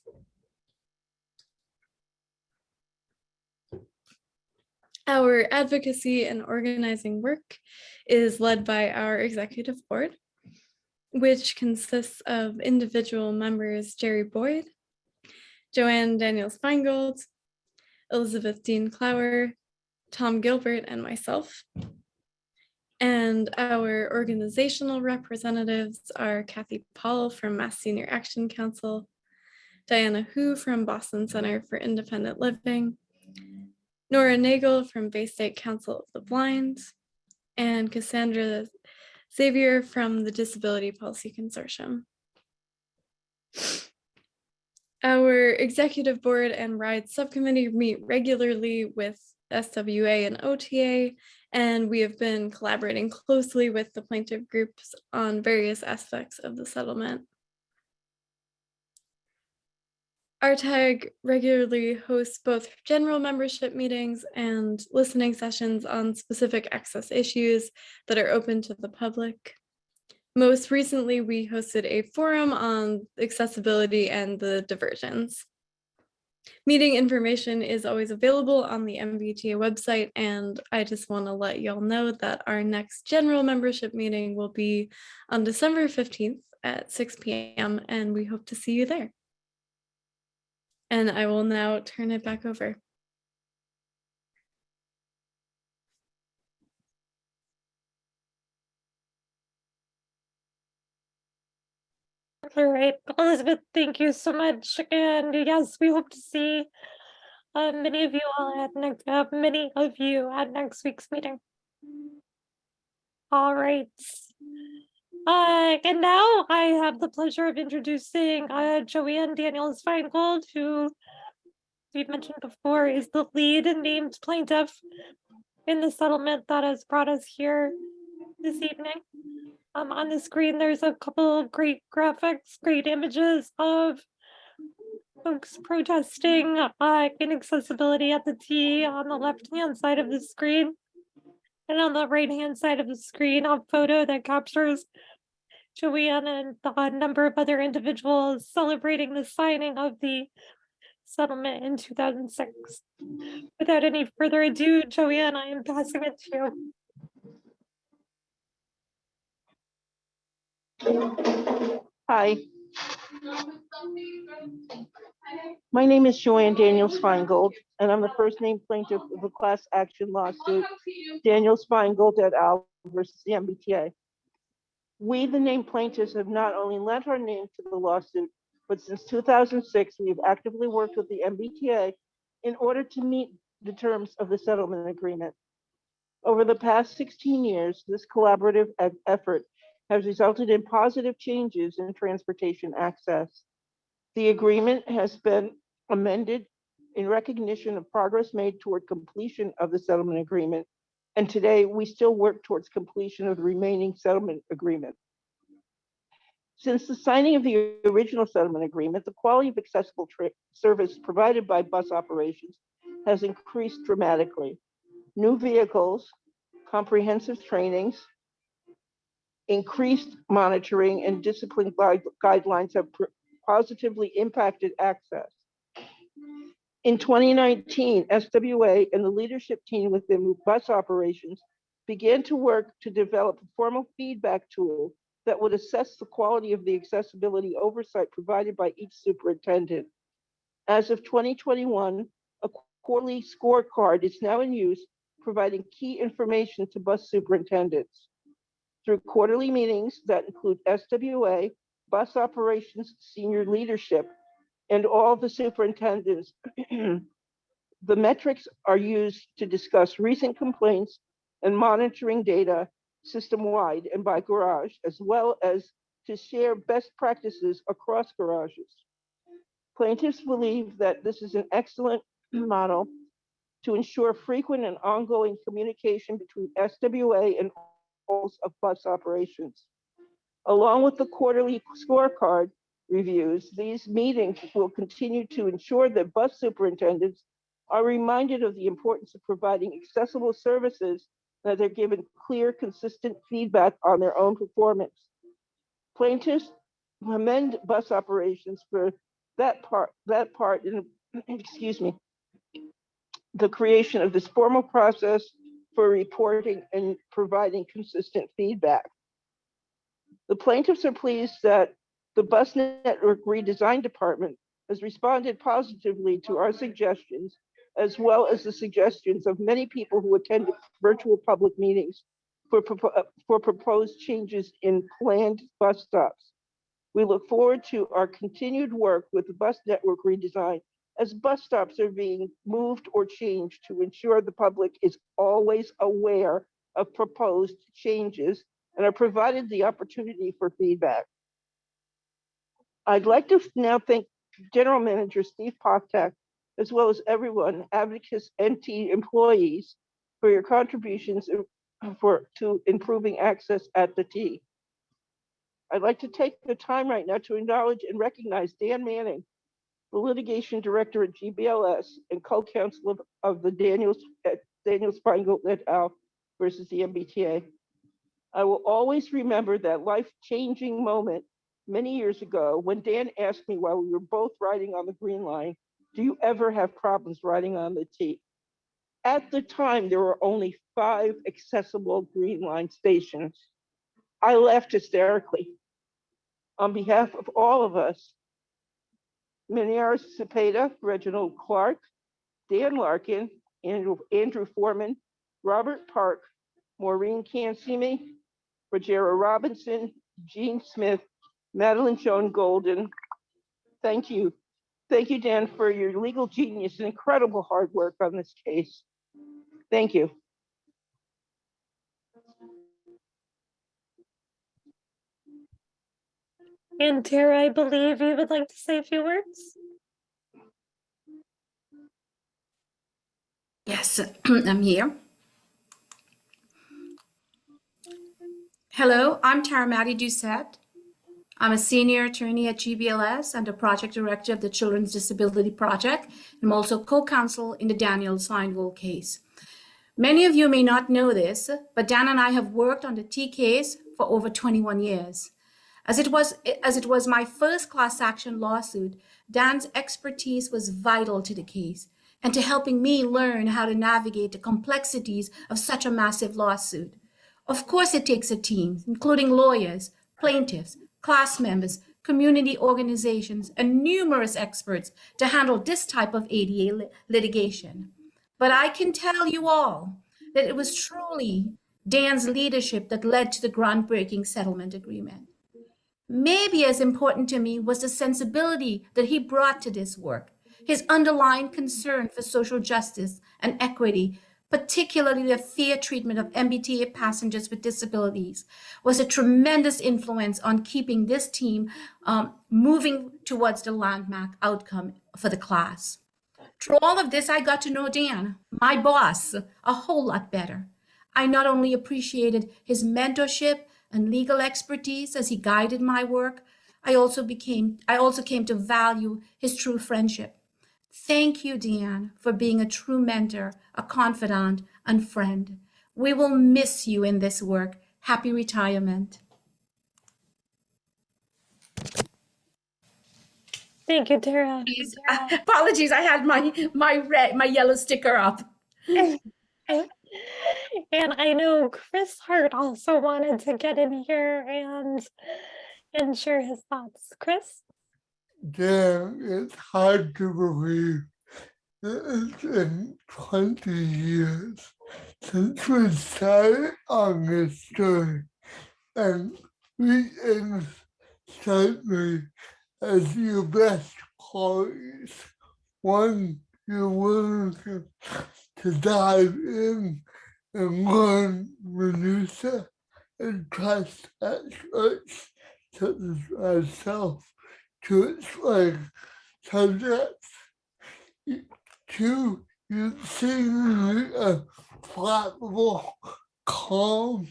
Our advocacy and organizing work is led by our executive board, which consists of individual members Jerry Boyd, Joanne Daniels-Finegold, Elizabeth Dean Clower, Tom Gilbert, and myself. And our organizational representatives are Kathy Paul from Mass Senior Action Council, Diana Hu from Boston Center for Independent Living, Nora Nagel from Bay State Council of the Blind, and Cassandra Xavier from the Disability Policy Consortium. Our executive board and RIDE subcommittee meet regularly with SWA and OTA, and we have been collaborating closely with the plaintiff groups on various aspects of the settlement. RTAG regularly hosts both general membership meetings and listening sessions on specific access issues that are open to the public. Most recently, we hosted a forum on accessibility and the diversions. Meeting information is always available on the MBTA website, and I just want to let y'all know that our next general membership meeting will be on December 15th at 6 p.m. and we hope to see you there. And I will now turn it back over. All right, Elizabeth, thank you so much. And yes, we hope to see many of you at next week's meeting. All right. And now I have the pleasure of introducing Joanne Daniels-Finegold, who we've mentioned before is the lead and named plaintiff in the settlement that has brought us here this evening. On the screen, there's a couple of great graphics, great images of folks protesting inaccessibility at the T on the left-hand side of the screen. And on the right-hand side of the screen, a photo that captures Joanne and a number of other individuals celebrating the signing of the settlement in 2006. Without any further ado, Joanne, I am passing it to you. Hi. My name is Joanne Daniels-Finegold, and I'm the first named plaintiff of the class action lawsuit Daniels-Finegold et al. Versus the MBTA. We, the named plaintiffs, have not only lent our name to the lawsuit, but since 2006, we have actively worked with the MBTA in order to meet the terms of the settlement agreement. Over the past 16 years, this collaborative effort has resulted in positive changes in transportation access. The agreement has been amended in recognition of progress made toward completion of the settlement agreement, and today we still work towards completion of the remaining settlement agreement. Since the signing of the original settlement agreement, the quality of accessible service provided by bus operations has increased dramatically. New vehicles, comprehensive trainings, increased monitoring, and discipline guidelines have positively impacted access. In 2019, SWA and the leadership team within bus operations began to work to develop a formal feedback tool that would assess the quality of the accessibility oversight provided by each superintendent. As of 2021, a quarterly scorecard is now in use, providing key information to bus superintendents. Through quarterly meetings that include SWA, bus operations, senior leadership, and all the superintendents, the metrics are used to discuss recent complaints and monitoring data system-wide and by garage, as well as to share best practices across garages. Plaintiffs believe that this is an excellent model to ensure frequent and ongoing communication between SWA and all of bus operations. Along with the quarterly scorecard reviews, these meetings will continue to ensure that bus superintendents are reminded of the importance of providing accessible services, that they're given clear, consistent feedback on their own performance. Plaintiffs commend bus operations for that part in, excuse me, the creation of this formal process for reporting and providing consistent feedback. The plaintiffs are pleased that the Bus Network Redesign Department has responded positively to our suggestions as well as the suggestions of many people who attended virtual public meetings for proposed changes in planned bus stops. We look forward to our continued work with the bus network redesign as bus stops are being moved or changed to ensure the public is always aware of proposed changes and are provided the opportunity for feedback. I'd like to now thank General Manager Steve Poftak, as well as everyone, advocates and team employees, for your contributions to improving access at the T. I'd like to take the time right now to acknowledge and recognize Dan Manning, the litigation director at GBLS and co-counsel of the Daniels-Finegold et al. Versus the MBTA. I will always remember that life-changing moment many years ago when Dan asked me while we were both riding on the Green Line, do you ever have problems riding on the T? At the time, there were only 5 accessible Green Line stations. I laughed hysterically. On behalf of all of us, Miniara Cepeda, Reginald Clark, Dan Larkin, Andrew Foreman, Robert Park, Maureen Cansimi, Rogero Robinson, Jean Smith, Madeline Joan Golden. Thank you. Thank you, Dan, for your legal genius and incredible hard work on this case. Thank you. And Tara, I believe you would like to say a few words. Yes, I'm here. Hello, I'm Tara Maddie Doucette. I'm a senior attorney at GBLS and a project director of the Children's Disability Project. I'm also co-counsel in the Daniels-Finegold case. Many of you may not know this, but Dan and I have worked on the T case for over 21 years. As it was my first class action lawsuit, Dan's expertise was vital to the case and to helping me learn how to navigate the complexities of such a massive lawsuit. Of course, it takes a team, including lawyers, plaintiffs, class members, community organizations, and numerous experts to handle this type of ADA litigation. But I can tell you all that it was truly Dan's leadership that led to the groundbreaking settlement agreement. Maybe as important to me was the sensibility that he brought to this work, his underlying concern for social justice and equity, particularly the fair treatment of MBTA passengers with disabilities, was a tremendous influence on keeping this team moving towards the landmark outcome for the class. Through all of this, I got to know Dan, my boss, a whole lot better. I not only appreciated his mentorship and legal expertise as he guided my work, I also came to value his true friendship. Thank you, Dan, for being a true mentor, a confidant, and friend. We will miss you in this work. Happy retirement. Thank you, Tara. Apologies, I had my yellow sticker up. And I know Chris Hart also wanted to get in here and share his thoughts. Chris? Dan, it's hard to believe that it's been 20 years since we started on this story, and three things strike me as your best qualities. One, you're willing to dive in and learn minutia and trust experts such as myself to explain subjects. Two, you seem a flappable, calm,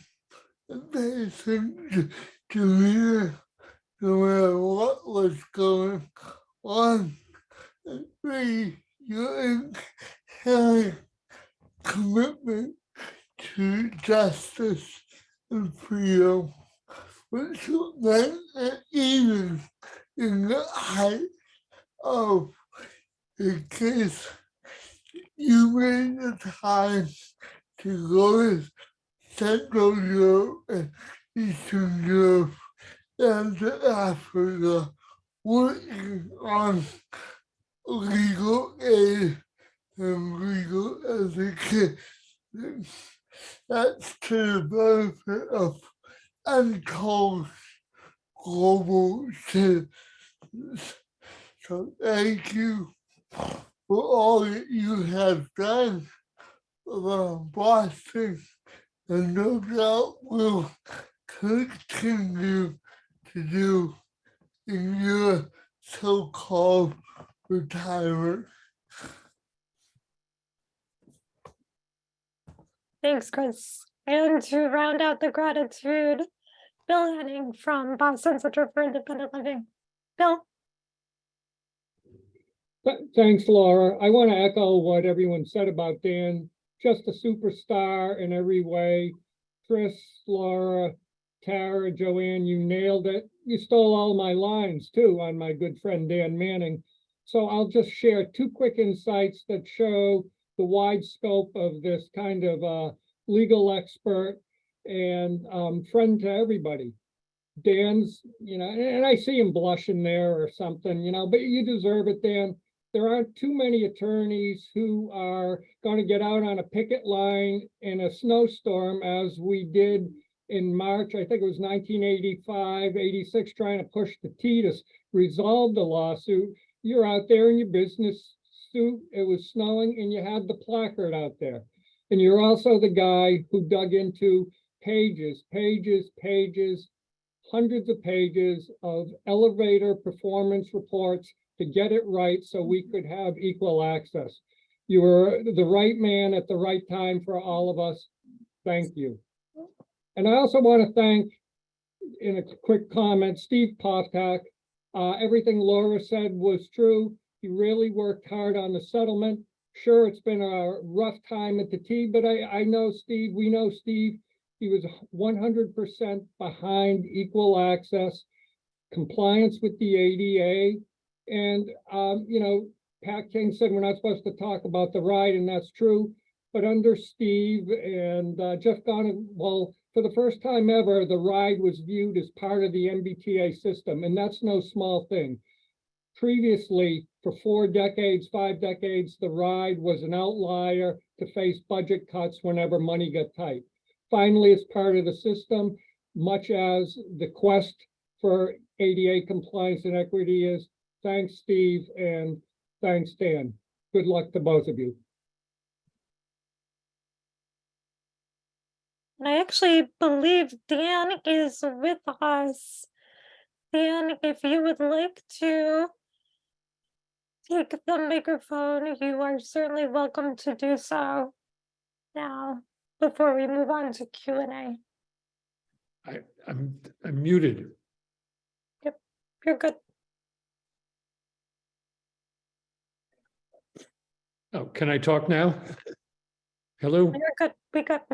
and patient demeanor no matter what was going on. And three, your inherent commitment to justice and freedom, which meant that even in the height of the case, you made the time to go to Central Europe and Eastern Europe and to Africa, working on legal aid and legal education. That's to the benefit of untold global citizens. So thank you for all that you have done around Boston, and no doubt will continue to do in your so-called retirement. Thanks, Chris. And to round out the gratitude, Bill Henning from Boston Center for Independent Living. Bill? Thanks, Laura. I want to echo what everyone said about Dan. Just a superstar in every way. Chris, Laura, Tara, Joanne, you nailed it. You stole all my lines too on my good friend Dan Manning. So I'll just share two quick insights that show the wide scope of this kind of legal expert and friend to everybody. Dan's, and I see him blushing there or something, but you deserve it, Dan. There aren't too many attorneys who are going to get out on a picket line in a snowstorm as we did in March, I think it was 1985, 86, trying to push the T to resolve the lawsuit. You're out there in your business suit, it was snowing, and you had the placard out there. And you're also the guy who dug into pages, hundreds of pages of elevator performance reports to get it right so we could have equal access. You were the right man at the right time for all of us. Thank you. And I also want to thank, in a quick comment, Steve Poftak. Everything Laura said was true. He really worked hard on the settlement. Sure, it's been a rough time at the T, but I know Steve, we know Steve. He was 100% behind equal access, compliance with the ADA. And, Pat King said we're not supposed to talk about the ride, and that's true. But under Steve and Jeff Gunn, well, for the first time ever, the ride was viewed as part of the MBTA system, and that's no small thing. Previously, for 5 decades, the ride was an outlier to face budget cuts whenever money got tight. Finally, it's part of the system, much as the quest for ADA compliance and equity is. Thanks, Steve, and thanks, Dan. Good luck to both of you. And I actually believe Dan is with us. Dan, if you would like to take the microphone, you are certainly welcome to do so now before we move on to Q&A. I'm muted. Yep, you're good. Oh, can I talk now? Hello? You're good.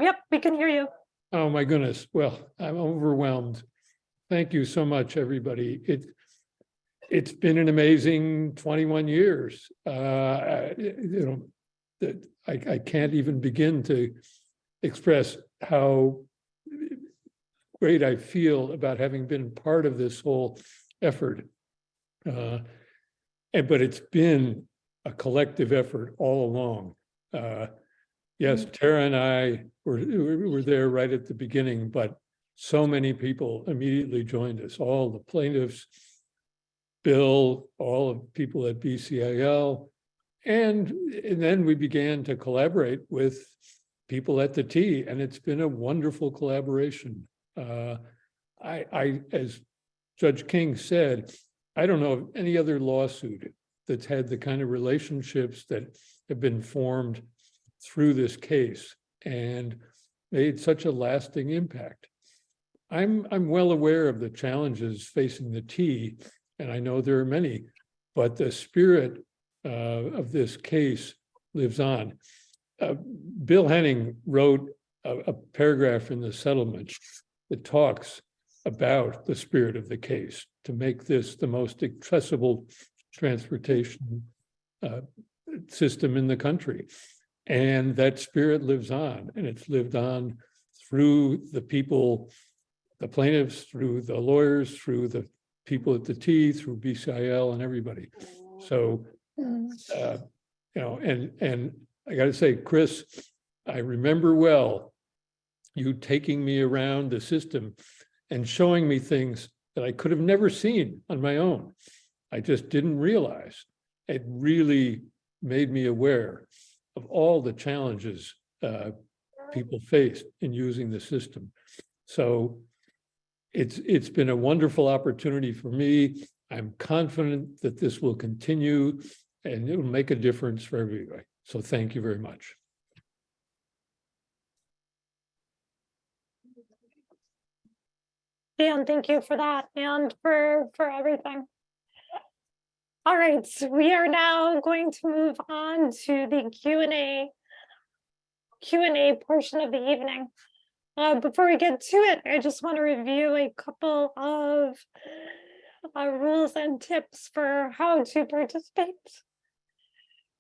Yep, we can hear you. Oh my goodness. Well, I'm overwhelmed. Thank you so much, everybody. It's been an amazing 21 years. I can't even begin to express how great I feel about having been part of this whole effort. But it's been a collective effort all along. Yes, Tara and I were there right at the beginning, but so many people immediately joined us, all the plaintiffs, Bill, all of people at BCIL, and then we began to collaborate with people at the T, and it's been a wonderful collaboration. As Judge King said, I don't know of any other lawsuit that's had the kind of relationships that have been formed through this case and made such a lasting impact. I'm well aware of the challenges facing the T, and I know there are many, but the spirit of this case lives on. Bill Henning wrote a paragraph in the settlement that talks about the spirit of the case to make this the most accessible transportation system in the country. And that spirit lives on, and it's lived on through the people, the plaintiffs, through the lawyers, through the people at the T, through BCIL and everybody. So and I got to say, Chris, I remember well you taking me around the system and showing me things that I could have never seen on my own. I just didn't realize. It really made me aware of all the challenges people face in using the system. So it's been a wonderful opportunity for me. I'm confident that this will continue and it will make a difference for everybody. So thank you very much. Dan, thank you for that and for everything. All right, so we are now going to move on to the Q&A portion of the evening. Before we get to it, I just want to review a couple of rules and tips for how to participate.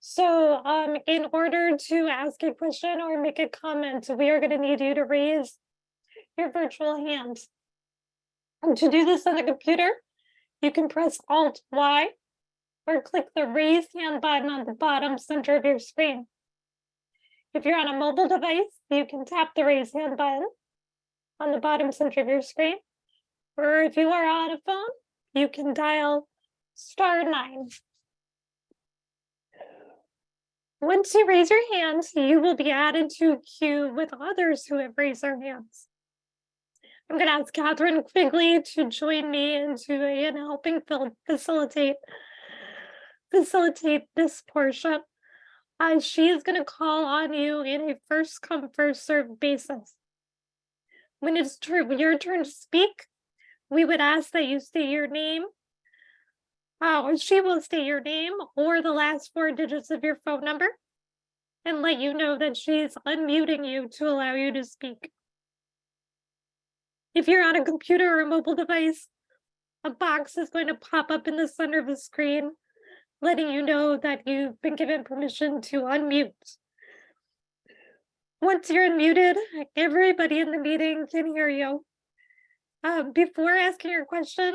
So in order to ask a question or make a comment, we are going to need you to raise your virtual hand. And to do this on the computer, you can press Alt-Y or click the raise hand button on the bottom center of your screen. If you're on a mobile device, you can tap the raise hand button on the bottom center of your screen. Or if you are on a phone, you can dial *9. Once you raise your hand, you will be added to a queue with others who have raised their hands. I'm going to ask Catherine Quigley to join me in helping facilitate this portion. She is going to call on you in a first come, first served basis. When it's your turn to speak, we would ask that you state your name. She will state your name or the last 4 digits of your phone number and let you know that she's unmuting you to allow you to speak. If you're on a computer or a mobile device, a box is going to pop up in the center of the screen, letting you know that you've been given permission to unmute. Once you're unmuted, everybody in the meeting can hear you. Before asking your question,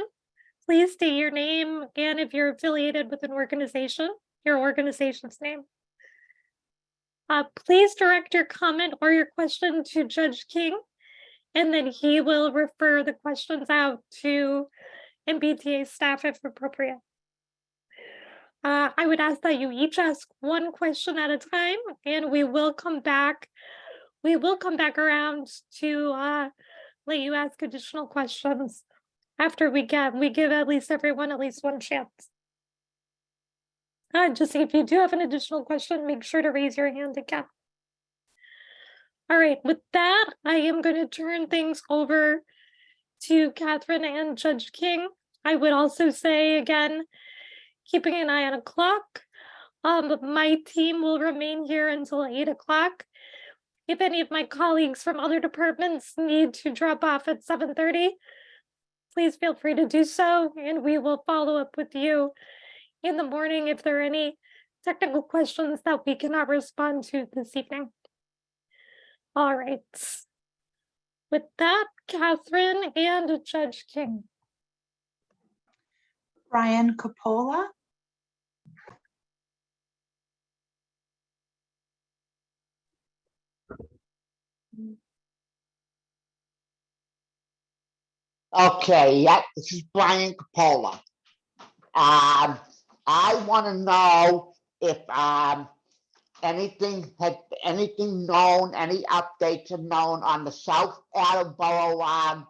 please state your name and if you're affiliated with an organization, your organization's name. Please direct your comment or your question to Judge King, and then he will refer the questions out to MBTA staff if appropriate. I would ask that you each ask one question at a time, and we will come back around to let you ask additional questions after we give at least everyone at least one chance. Just if you do have an additional question, make sure to raise your hand again. All right, with that, I am going to turn things over to Catherine and Judge King. I would also say again, keeping an eye on a clock. My team will remain here until 8 o'clock. If any of my colleagues from other departments need to drop off at 7:30, please feel free to do so, and we will follow up with you in the morning if there are any technical questions that we cannot respond to this evening. All right. With that, Catherine and Judge King. Brian Coppola. Okay, yeah, this is Brian Coppola. I want to know if anything known, any updates are known on the South Attleboro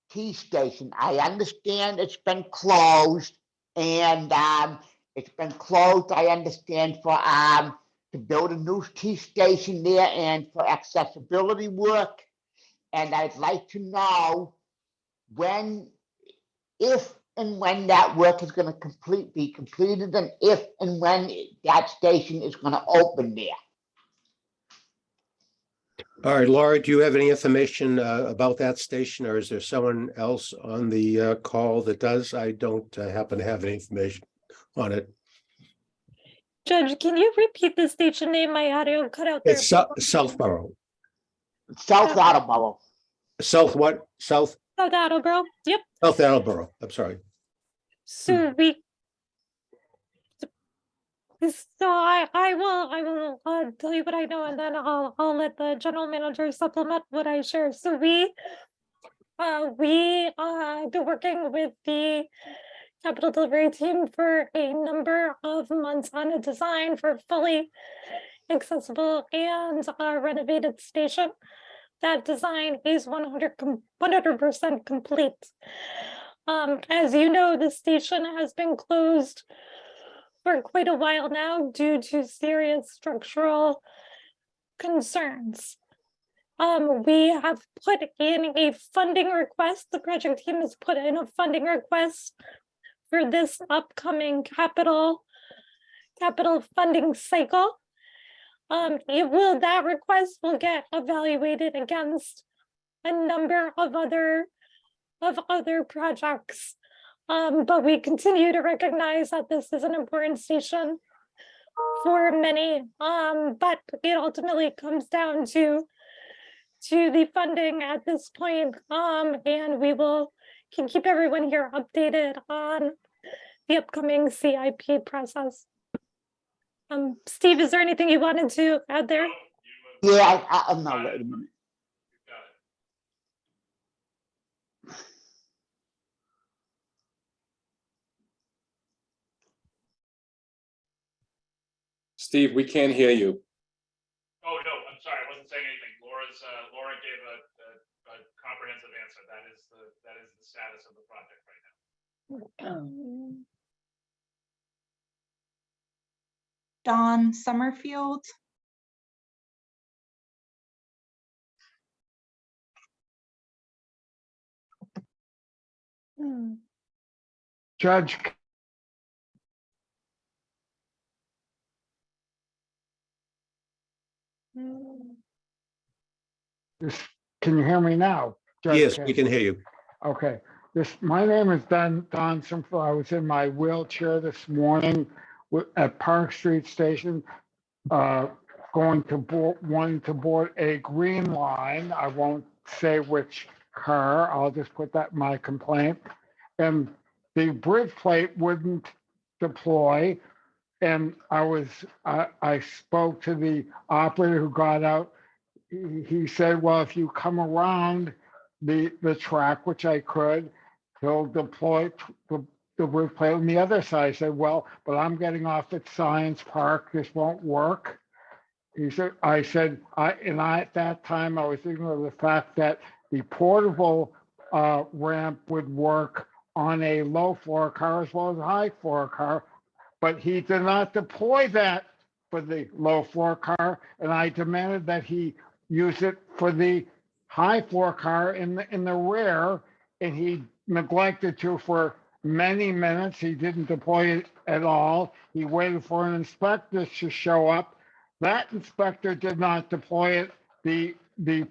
T station. I understand it's been closed, and it's been closed, I understand, for to build a new T station there and for accessibility work. And I'd like to know if and when that work is going to be completed, and if and when that station is going to open there. All right, Laura, do you have any information about that station, or is there someone else on the call that does? I don't happen to have any information on it. Judge, can you repeat the station name? My audio cut out there. It's Southborough. South Attleboro. South what? South Attleboro. Yep. South Attleboro. I'm sorry. So So I will tell you what I know, and then I'll let the general manager supplement what I share. So we been working with the capital delivery team for a number of months on a design for fully accessible and renovated station. That design is 100% complete. As you know, the station has been closed for quite a while now due to serious structural concerns. We have put in a funding request. The project team has put in a funding request for this upcoming capital funding cycle. That request will get evaluated against a number of other projects. But we continue to recognize that this is an important station for many. But it ultimately comes down to the funding at this point. And we can keep everyone here updated on the upcoming CIP process. Steve, is there anything you wanted to add there? Yeah, no, wait a minute. Steve, we can't hear you. Oh, no, I'm sorry, I wasn't saying anything. Laura gave a comprehensive answer. That is the status of the project right now. Don Summerfield. Judge. Can you hear me now? Judge Yes, King? we can hear you. Okay. My name is Don Summerfield. I was in my wheelchair this morning at Park Street Station, wanting to board a green line. I won't say which car. I'll just put that in my complaint. And the bridge plate wouldn't deploy. And I spoke to the operator who got out. He said, well, if you come around the track, which I could, he'll deploy the bridge plate on the other side. I said, well, but I'm getting off at Science Park. This won't work. I said, at that time, I was thinking of the fact that the portable ramp would work on a low floor car as well as a high floor car, but he did not deploy that for the low floor car, and I demanded that he use it for the high floor car in the rear, and he neglected to for many minutes. He didn't deploy it at all. He waited for an inspector to show up. That inspector did not deploy it, the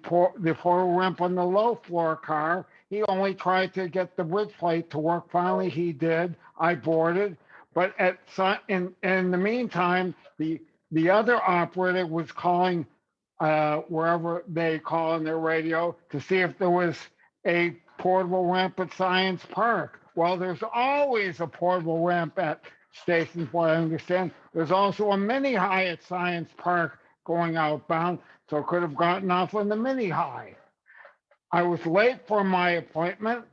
portal ramp on the low floor car. He only tried to get the bridge plate to work. Finally, he did. I boarded. But in the meantime, the other operator was calling wherever they call on their radio to see if there was a portable ramp at Science Park. Well, there's always a portable ramp at stations, what I understand. There's also a mini high at Science Park going outbound, so could have gotten off on the mini high. I was late for my appointment,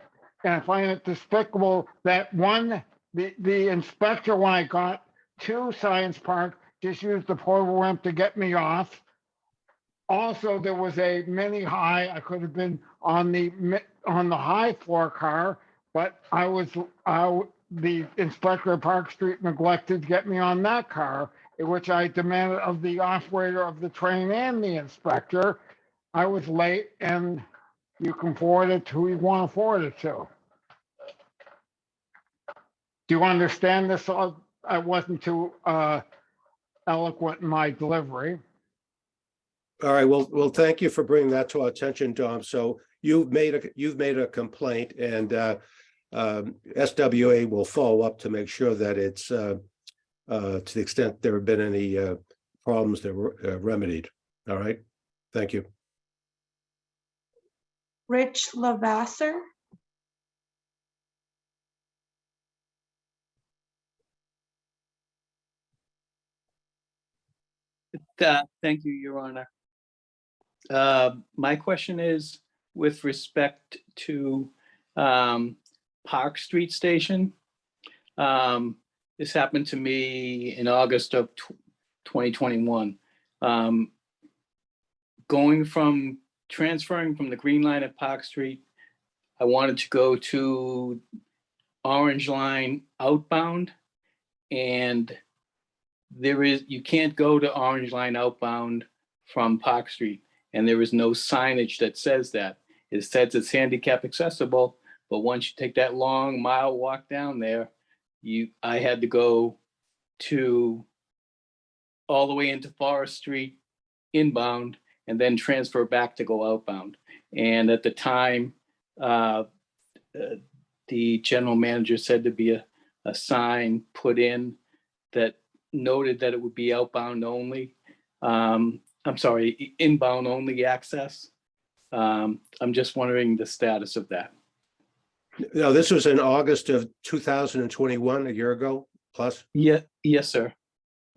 and I find it despicable that the inspector, when I got to Science Park, just used the portable ramp to get me off. Also, there was a mini high. I could have been on the high floor car, but the inspector of Park Street neglected to get me on that car, in which I demanded of the operator of the train and the inspector. I was late, and you can forward it to who you want to forward it to. Do you understand this? I wasn't too eloquent in my delivery. All right, well, thank you for bringing that to our attention, Dom. So you've made a complaint, and SWA will follow up to make sure that it's to the extent there have been any problems that were remedied. All right, thank you. Rich Lavasser. Thank you, Your Honor. My question is with respect to Park Street Station. This happened to me in August of 2021. Transferring from the Green Line at Park Street, I wanted to go to Orange Line outbound, and you can't go to Orange Line outbound from Park Street, and there is no signage that says that. It says it's handicap accessible, but once you take that long mile walk down there, I had to go all the way into Forest Street inbound and then transfer back to go outbound. And at the time, the general manager said to be a sign put in that noted that it would be outbound only. Inbound only access. I'm just wondering the status of that. No, this was in August of 2021, a year ago plus? Yeah, yes, sir.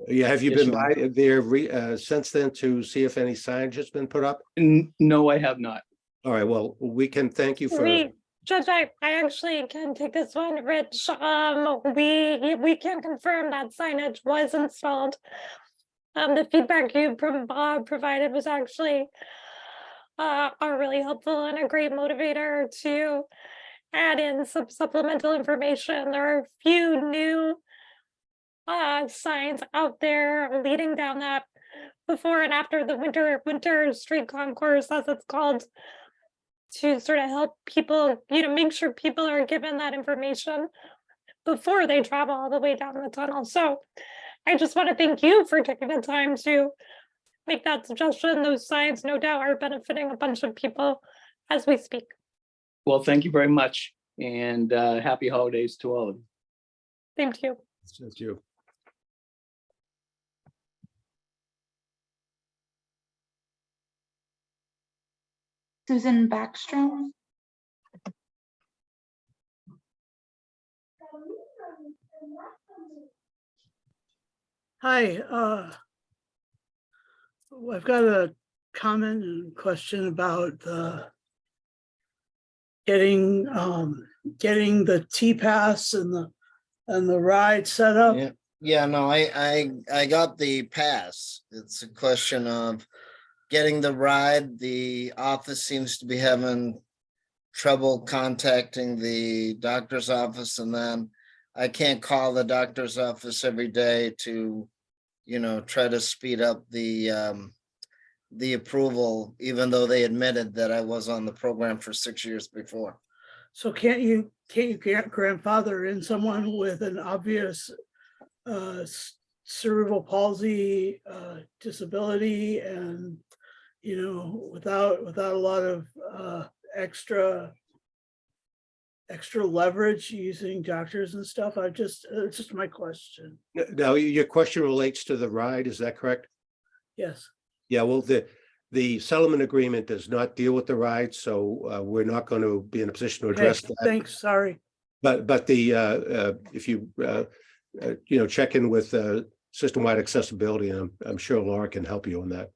Yeah, have you been by there since then to see if any signage has been put up? No, I have not. All right, well, we can thank you for. Judge, I actually can take this one, Rich. We can confirm that signage was installed. The feedback you provided was actually really helpful and a great motivator to add in some supplemental information. There are a few new signs out there leading down that before and after the winter street concourse, as it's called, to sort of help people, make sure people are given that information before they travel all the way down the tunnel. So I just want to thank you for taking the time to make that suggestion. Those signs, no doubt, are benefiting a bunch of people as we speak. Well, thank you very much, and happy holidays to all of you. Thank you. Thank you. Susan Backstrom. Hi, I've got a comment and question about getting the T-Pass and the ride set up. Yeah, no, I got the pass. It's a question of getting the ride. The office seems to be having trouble contacting the doctor's office, and then I can't call the doctor's office every day to, try to speed up the approval, even though they admitted that I was on the program for 6 years before. So can't you grandfather in someone with an obvious cerebral palsy disability, and without a lot of extra leverage using doctors and stuff? It's just my question. Now, your question relates to the ride, is that correct? Yes. Yeah, well, the settlement agreement does not deal with the ride, so we're not going to be in a position to address that. Thanks, sorry. But if you check in with system-wide accessibility, and I'm sure Laura can help you on that.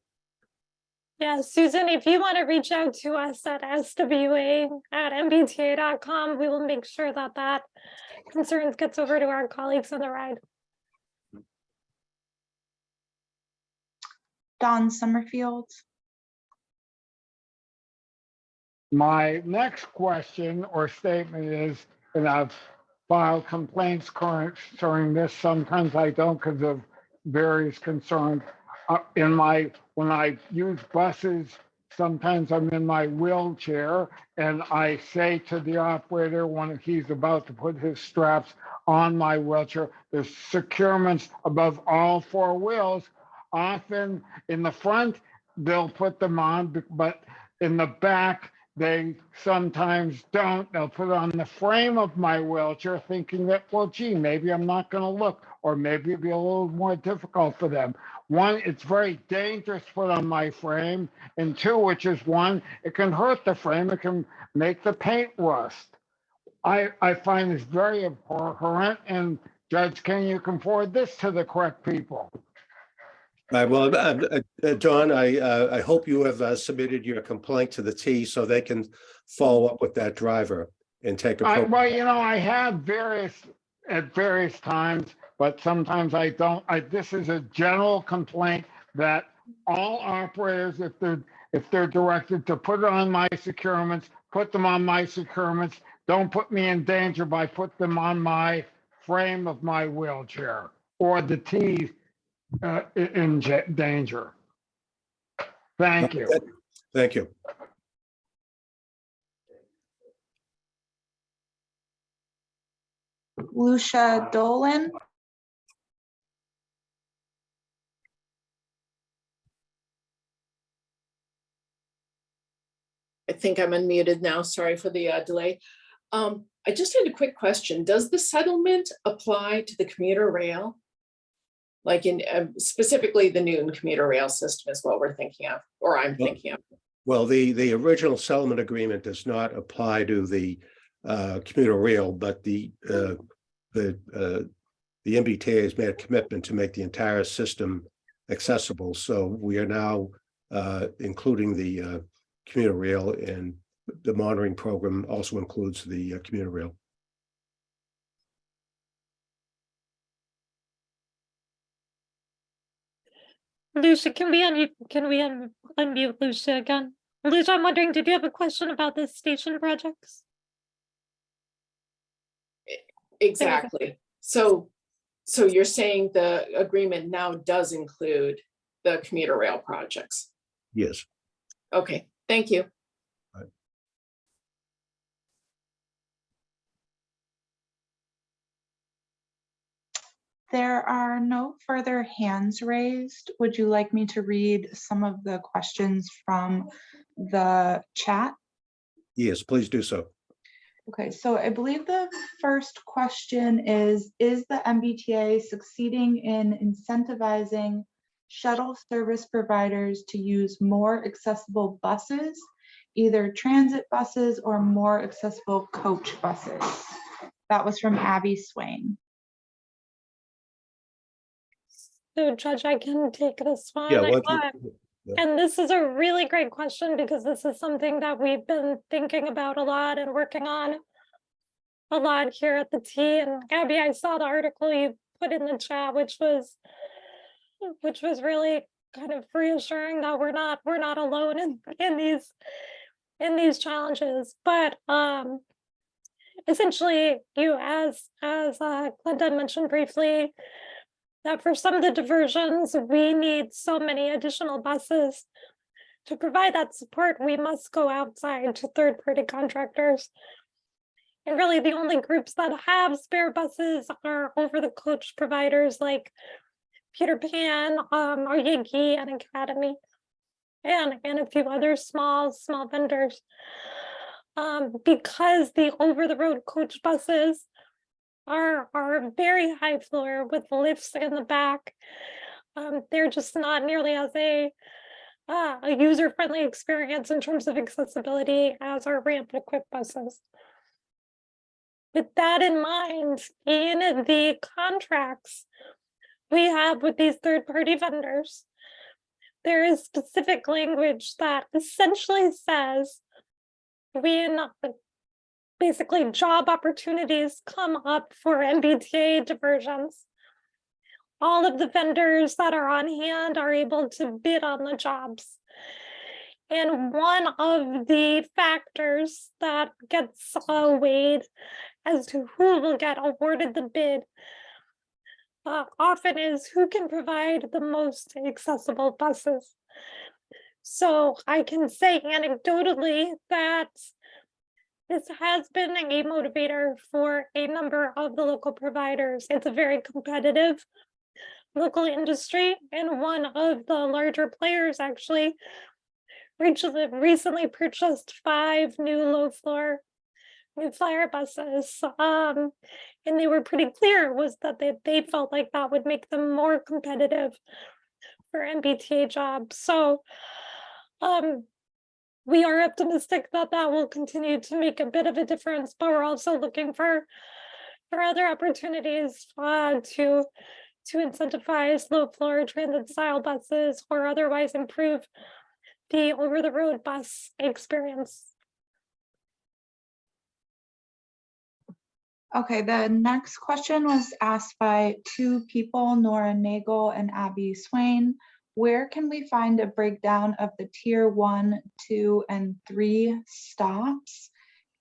Yeah, Susan, if you want to reach out to us at swa@mbta.com, we will make sure that concerns gets over to our colleagues on the ride. Don Summerfield. My next question or statement is, and I've filed complaints concerning this. Sometimes I don't because of various concerns. When I use buses, sometimes I'm in my wheelchair and I say to the operator when he's about to put his straps on my wheelchair, there's securements above all four wheels. Often in the front, they'll put them on, but in the back, they sometimes don't. They'll put it on the frame of my wheelchair thinking that, well, gee, maybe I'm not going to look, or maybe it'll be a little more difficult for them. One, it's very dangerous to put on my frame. And two, which is one, it can hurt the frame. It can make the paint rust. I find this very abhorrent. And Judge King, you can forward this to the correct people. Well, Dawn, I hope you have submitted your complaint to the T so they can follow up with that driver and take a. Well, you know, I have at various times, but sometimes I don't. This is a general complaint that all operators, if they're directed to put it on my securements, put them on my securements. Don't put me in danger by put them on my frame of my wheelchair or the T in danger. Thank you. Thank you. Lucia Dolan. I think I'm unmuted now. Sorry for the delay. I just had a quick question. Does the settlement apply to the commuter rail? Like in specifically the Newton commuter rail system is what we're thinking of, or I'm thinking of. Well, the original settlement agreement does not apply to the commuter rail, but the MBTA has made a commitment to make the entire system accessible. So we are now including the commuter rail, and the monitoring program also includes the commuter rail. Lucia, can we unmute Lucia again? Lucia, I'm wondering, did you have a question about the station projects? Exactly. So you're saying the agreement now does include the commuter rail projects? Yes. Okay, thank you. There are no further hands raised. Would you like me to read some of the questions from the chat? Yes, please do so. Okay, so I believe the first question is the MBTA succeeding in incentivizing shuttle service providers to use more accessible buses, either transit buses or more accessible coach buses? That was from Abby Swain. So, Judge, I can take this one. Yeah, and this is a really great question because this is something that we've been thinking about a lot and working on a lot here at the T. And Abby, I saw the article you put in the chat, which was really kind of reassuring that we're not alone in these challenges. But essentially, as Glenda mentioned briefly, that for some of the diversions, we need so many additional buses. To provide that support, we must go outside to third-party contractors. And really the only groups that have spare buses are over-the-coach providers like Peter Pan, our Yankee and Academy, and a few other small vendors. Because the over-the-road coach buses are very high floor with lifts in the back. They're just not nearly as a user-friendly experience in terms of accessibility as our ramp-equipped buses. With that in mind, in the contracts we have with these third-party vendors, there is specific language that essentially says when basically job opportunities come up for MBTA diversions, all of the vendors that are on hand are able to bid on the jobs. And one of the factors that gets weighed as to who will get awarded the bid often is who can provide the most accessible buses. So I can say anecdotally that this has been a motivator for a number of the local providers. It's a very competitive local industry, and one of the larger players actually recently purchased 5 new low-floor New Flyer buses. And they were pretty clear was that they felt like that would make them more competitive for MBTA jobs. So we are optimistic that that will continue to make a bit of a difference, but we're also looking for other opportunities to to incentivize low floor transit style buses or otherwise improve the over the road bus experience. Okay, the next question was asked by two people, Nora Nagel and Abby Swain. Where can we find a breakdown of the tier 1, 2, and 3 stops?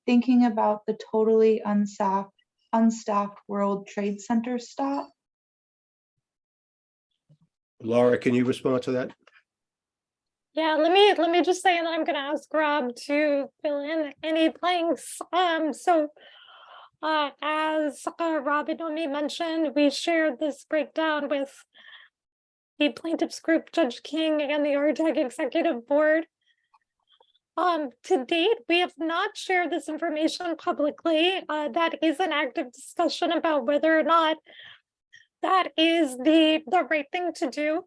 Thinking about the totally unstaffed World Trade Center stop. Laura, can you respond to that? Yeah, let me just say that I'm going to ask Rob to fill in any blanks. As Rob and Omi mentioned, we shared this breakdown with the plaintiffs group, Judge King, and the RTAG Executive Board. To date, we have not shared this information publicly. That is an active discussion about whether or not that is the right thing to do.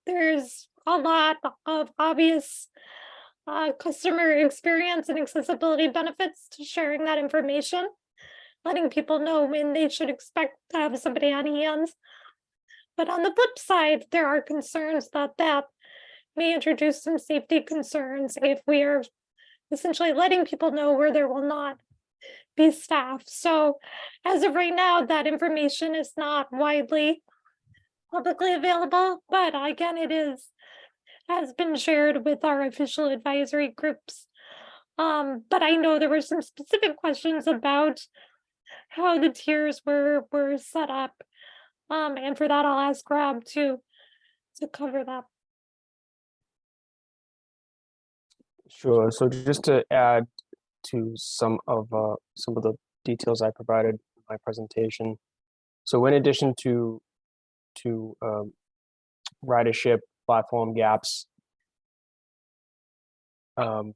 There's a lot of obvious customer experience and accessibility benefits to sharing that information, letting people know when they should expect to have somebody on hands. But on the flip side, there are concerns that may introduce some safety concerns if we are essentially letting people know where there will not be staff. So as of right now, that information is not widely publicly available, but again, has been shared with our official advisory groups. But I know there were some specific questions about how the tiers were set up. And for that, I'll ask Rob to cover that. Sure. So just to add to some of the details I provided in my presentation. So in addition to ridership platform gaps, the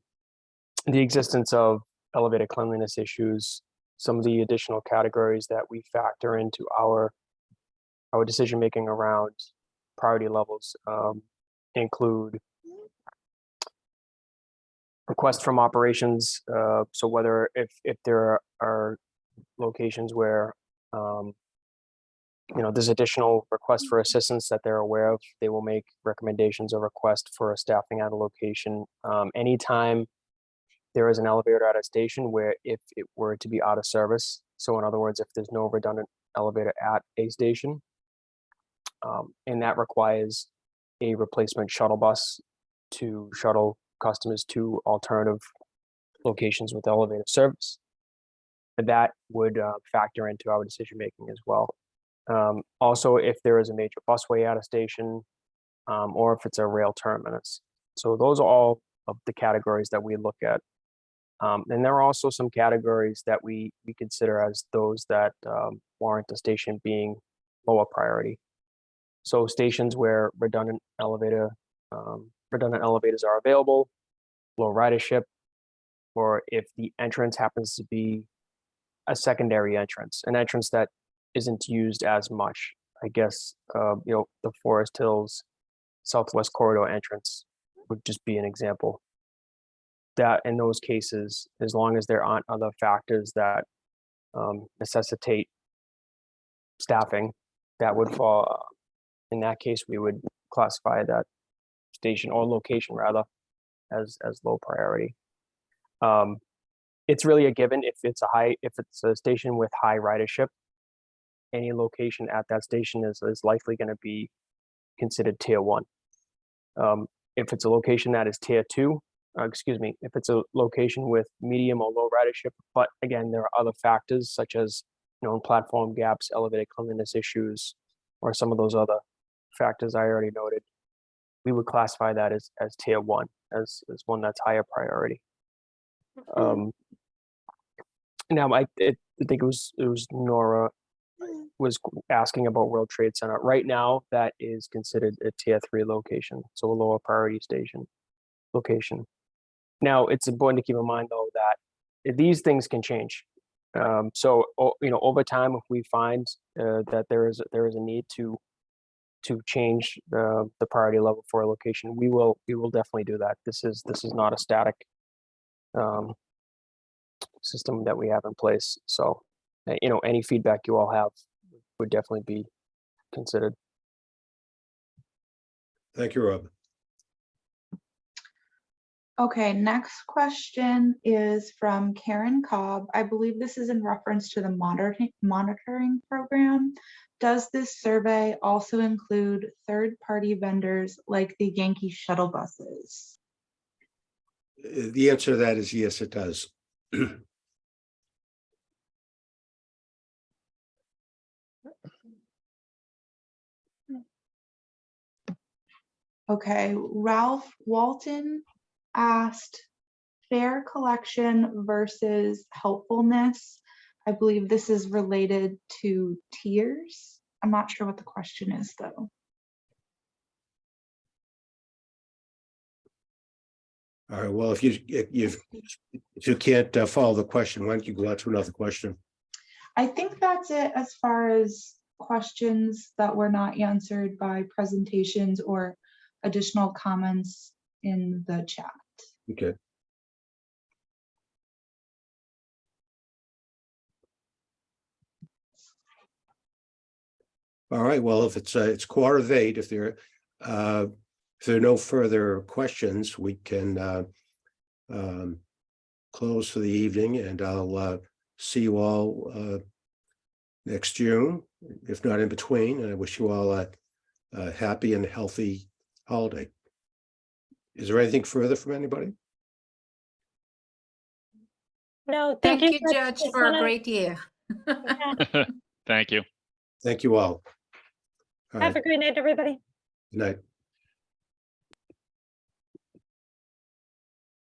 existence of elevated cleanliness issues, some of the additional categories that we factor into our decision making around priority levels include requests from operations. So whether if there are locations where there's additional requests for assistance that they're aware of, they will make recommendations or request for a staffing at a location. Anytime there is an elevator at a station where if it were to be out of service, so in other words, if there's no redundant elevator at a station, and that requires a replacement shuttle bus to shuttle customers to alternative locations with elevator service, that would factor into our decision making as well. Also, if there is a major busway at a station, or if it's a rail terminus. So those are all of the categories that we look at. And there are also some categories that we consider as those that warrant the station being lower priority. So stations where redundant elevators are available, low ridership, or if the entrance happens to be a secondary entrance, an entrance that isn't used as much. I guess, the Forest Hills Southwest Corridor entrance would just be an example. That in those cases, as long as there aren't other factors that necessitate staffing, that would fall. In that case, we would classify that station or location rather as low priority. It's really a given if it's a station with high ridership, any location at that station is likely going to be considered tier 1. If it's a location that is tier 2, if it's a location with medium or low ridership, but again, there are other factors such as platform gaps, elevated cleanliness issues, or some of those other factors I already noted, we would classify that as tier 1, as one that's higher priority. Now, I think it was Nora was asking about World Trade Center. Right now, that is considered a tier 3 location, so a lower priority station location. Now, it's important to keep in mind though that these things can change. So over time, if we find that there is a need to change the priority level for a location, we will definitely do that. This is not a static system that we have in place. So any feedback you all have would definitely be considered. Thank you, Rob. Okay, next question is from Karen Cobb. I believe this is in reference to the monitoring program. Does this survey also include third-party vendors like the Yankee shuttle buses? The answer to that is yes, it does. Okay, Ralph Walton asked fare collection versus helpfulness. I believe this is related to tiers. I'm not sure what the question is though. All right, well, if you can't follow the question, why don't you go on to another question? I think that's it as far as questions that were not answered by presentations or additional comments in the chat. Okay. All right, well, if it's 7:15, if there are no further questions, we can close for the evening, and I'll see you all next June, if not in between, and I wish you all a happy and healthy holiday. Is there anything further from anybody? No, Thank you, Judge. Judge, for a great year. Thank you. Thank you all. All Have right, a great night, everybody. good night.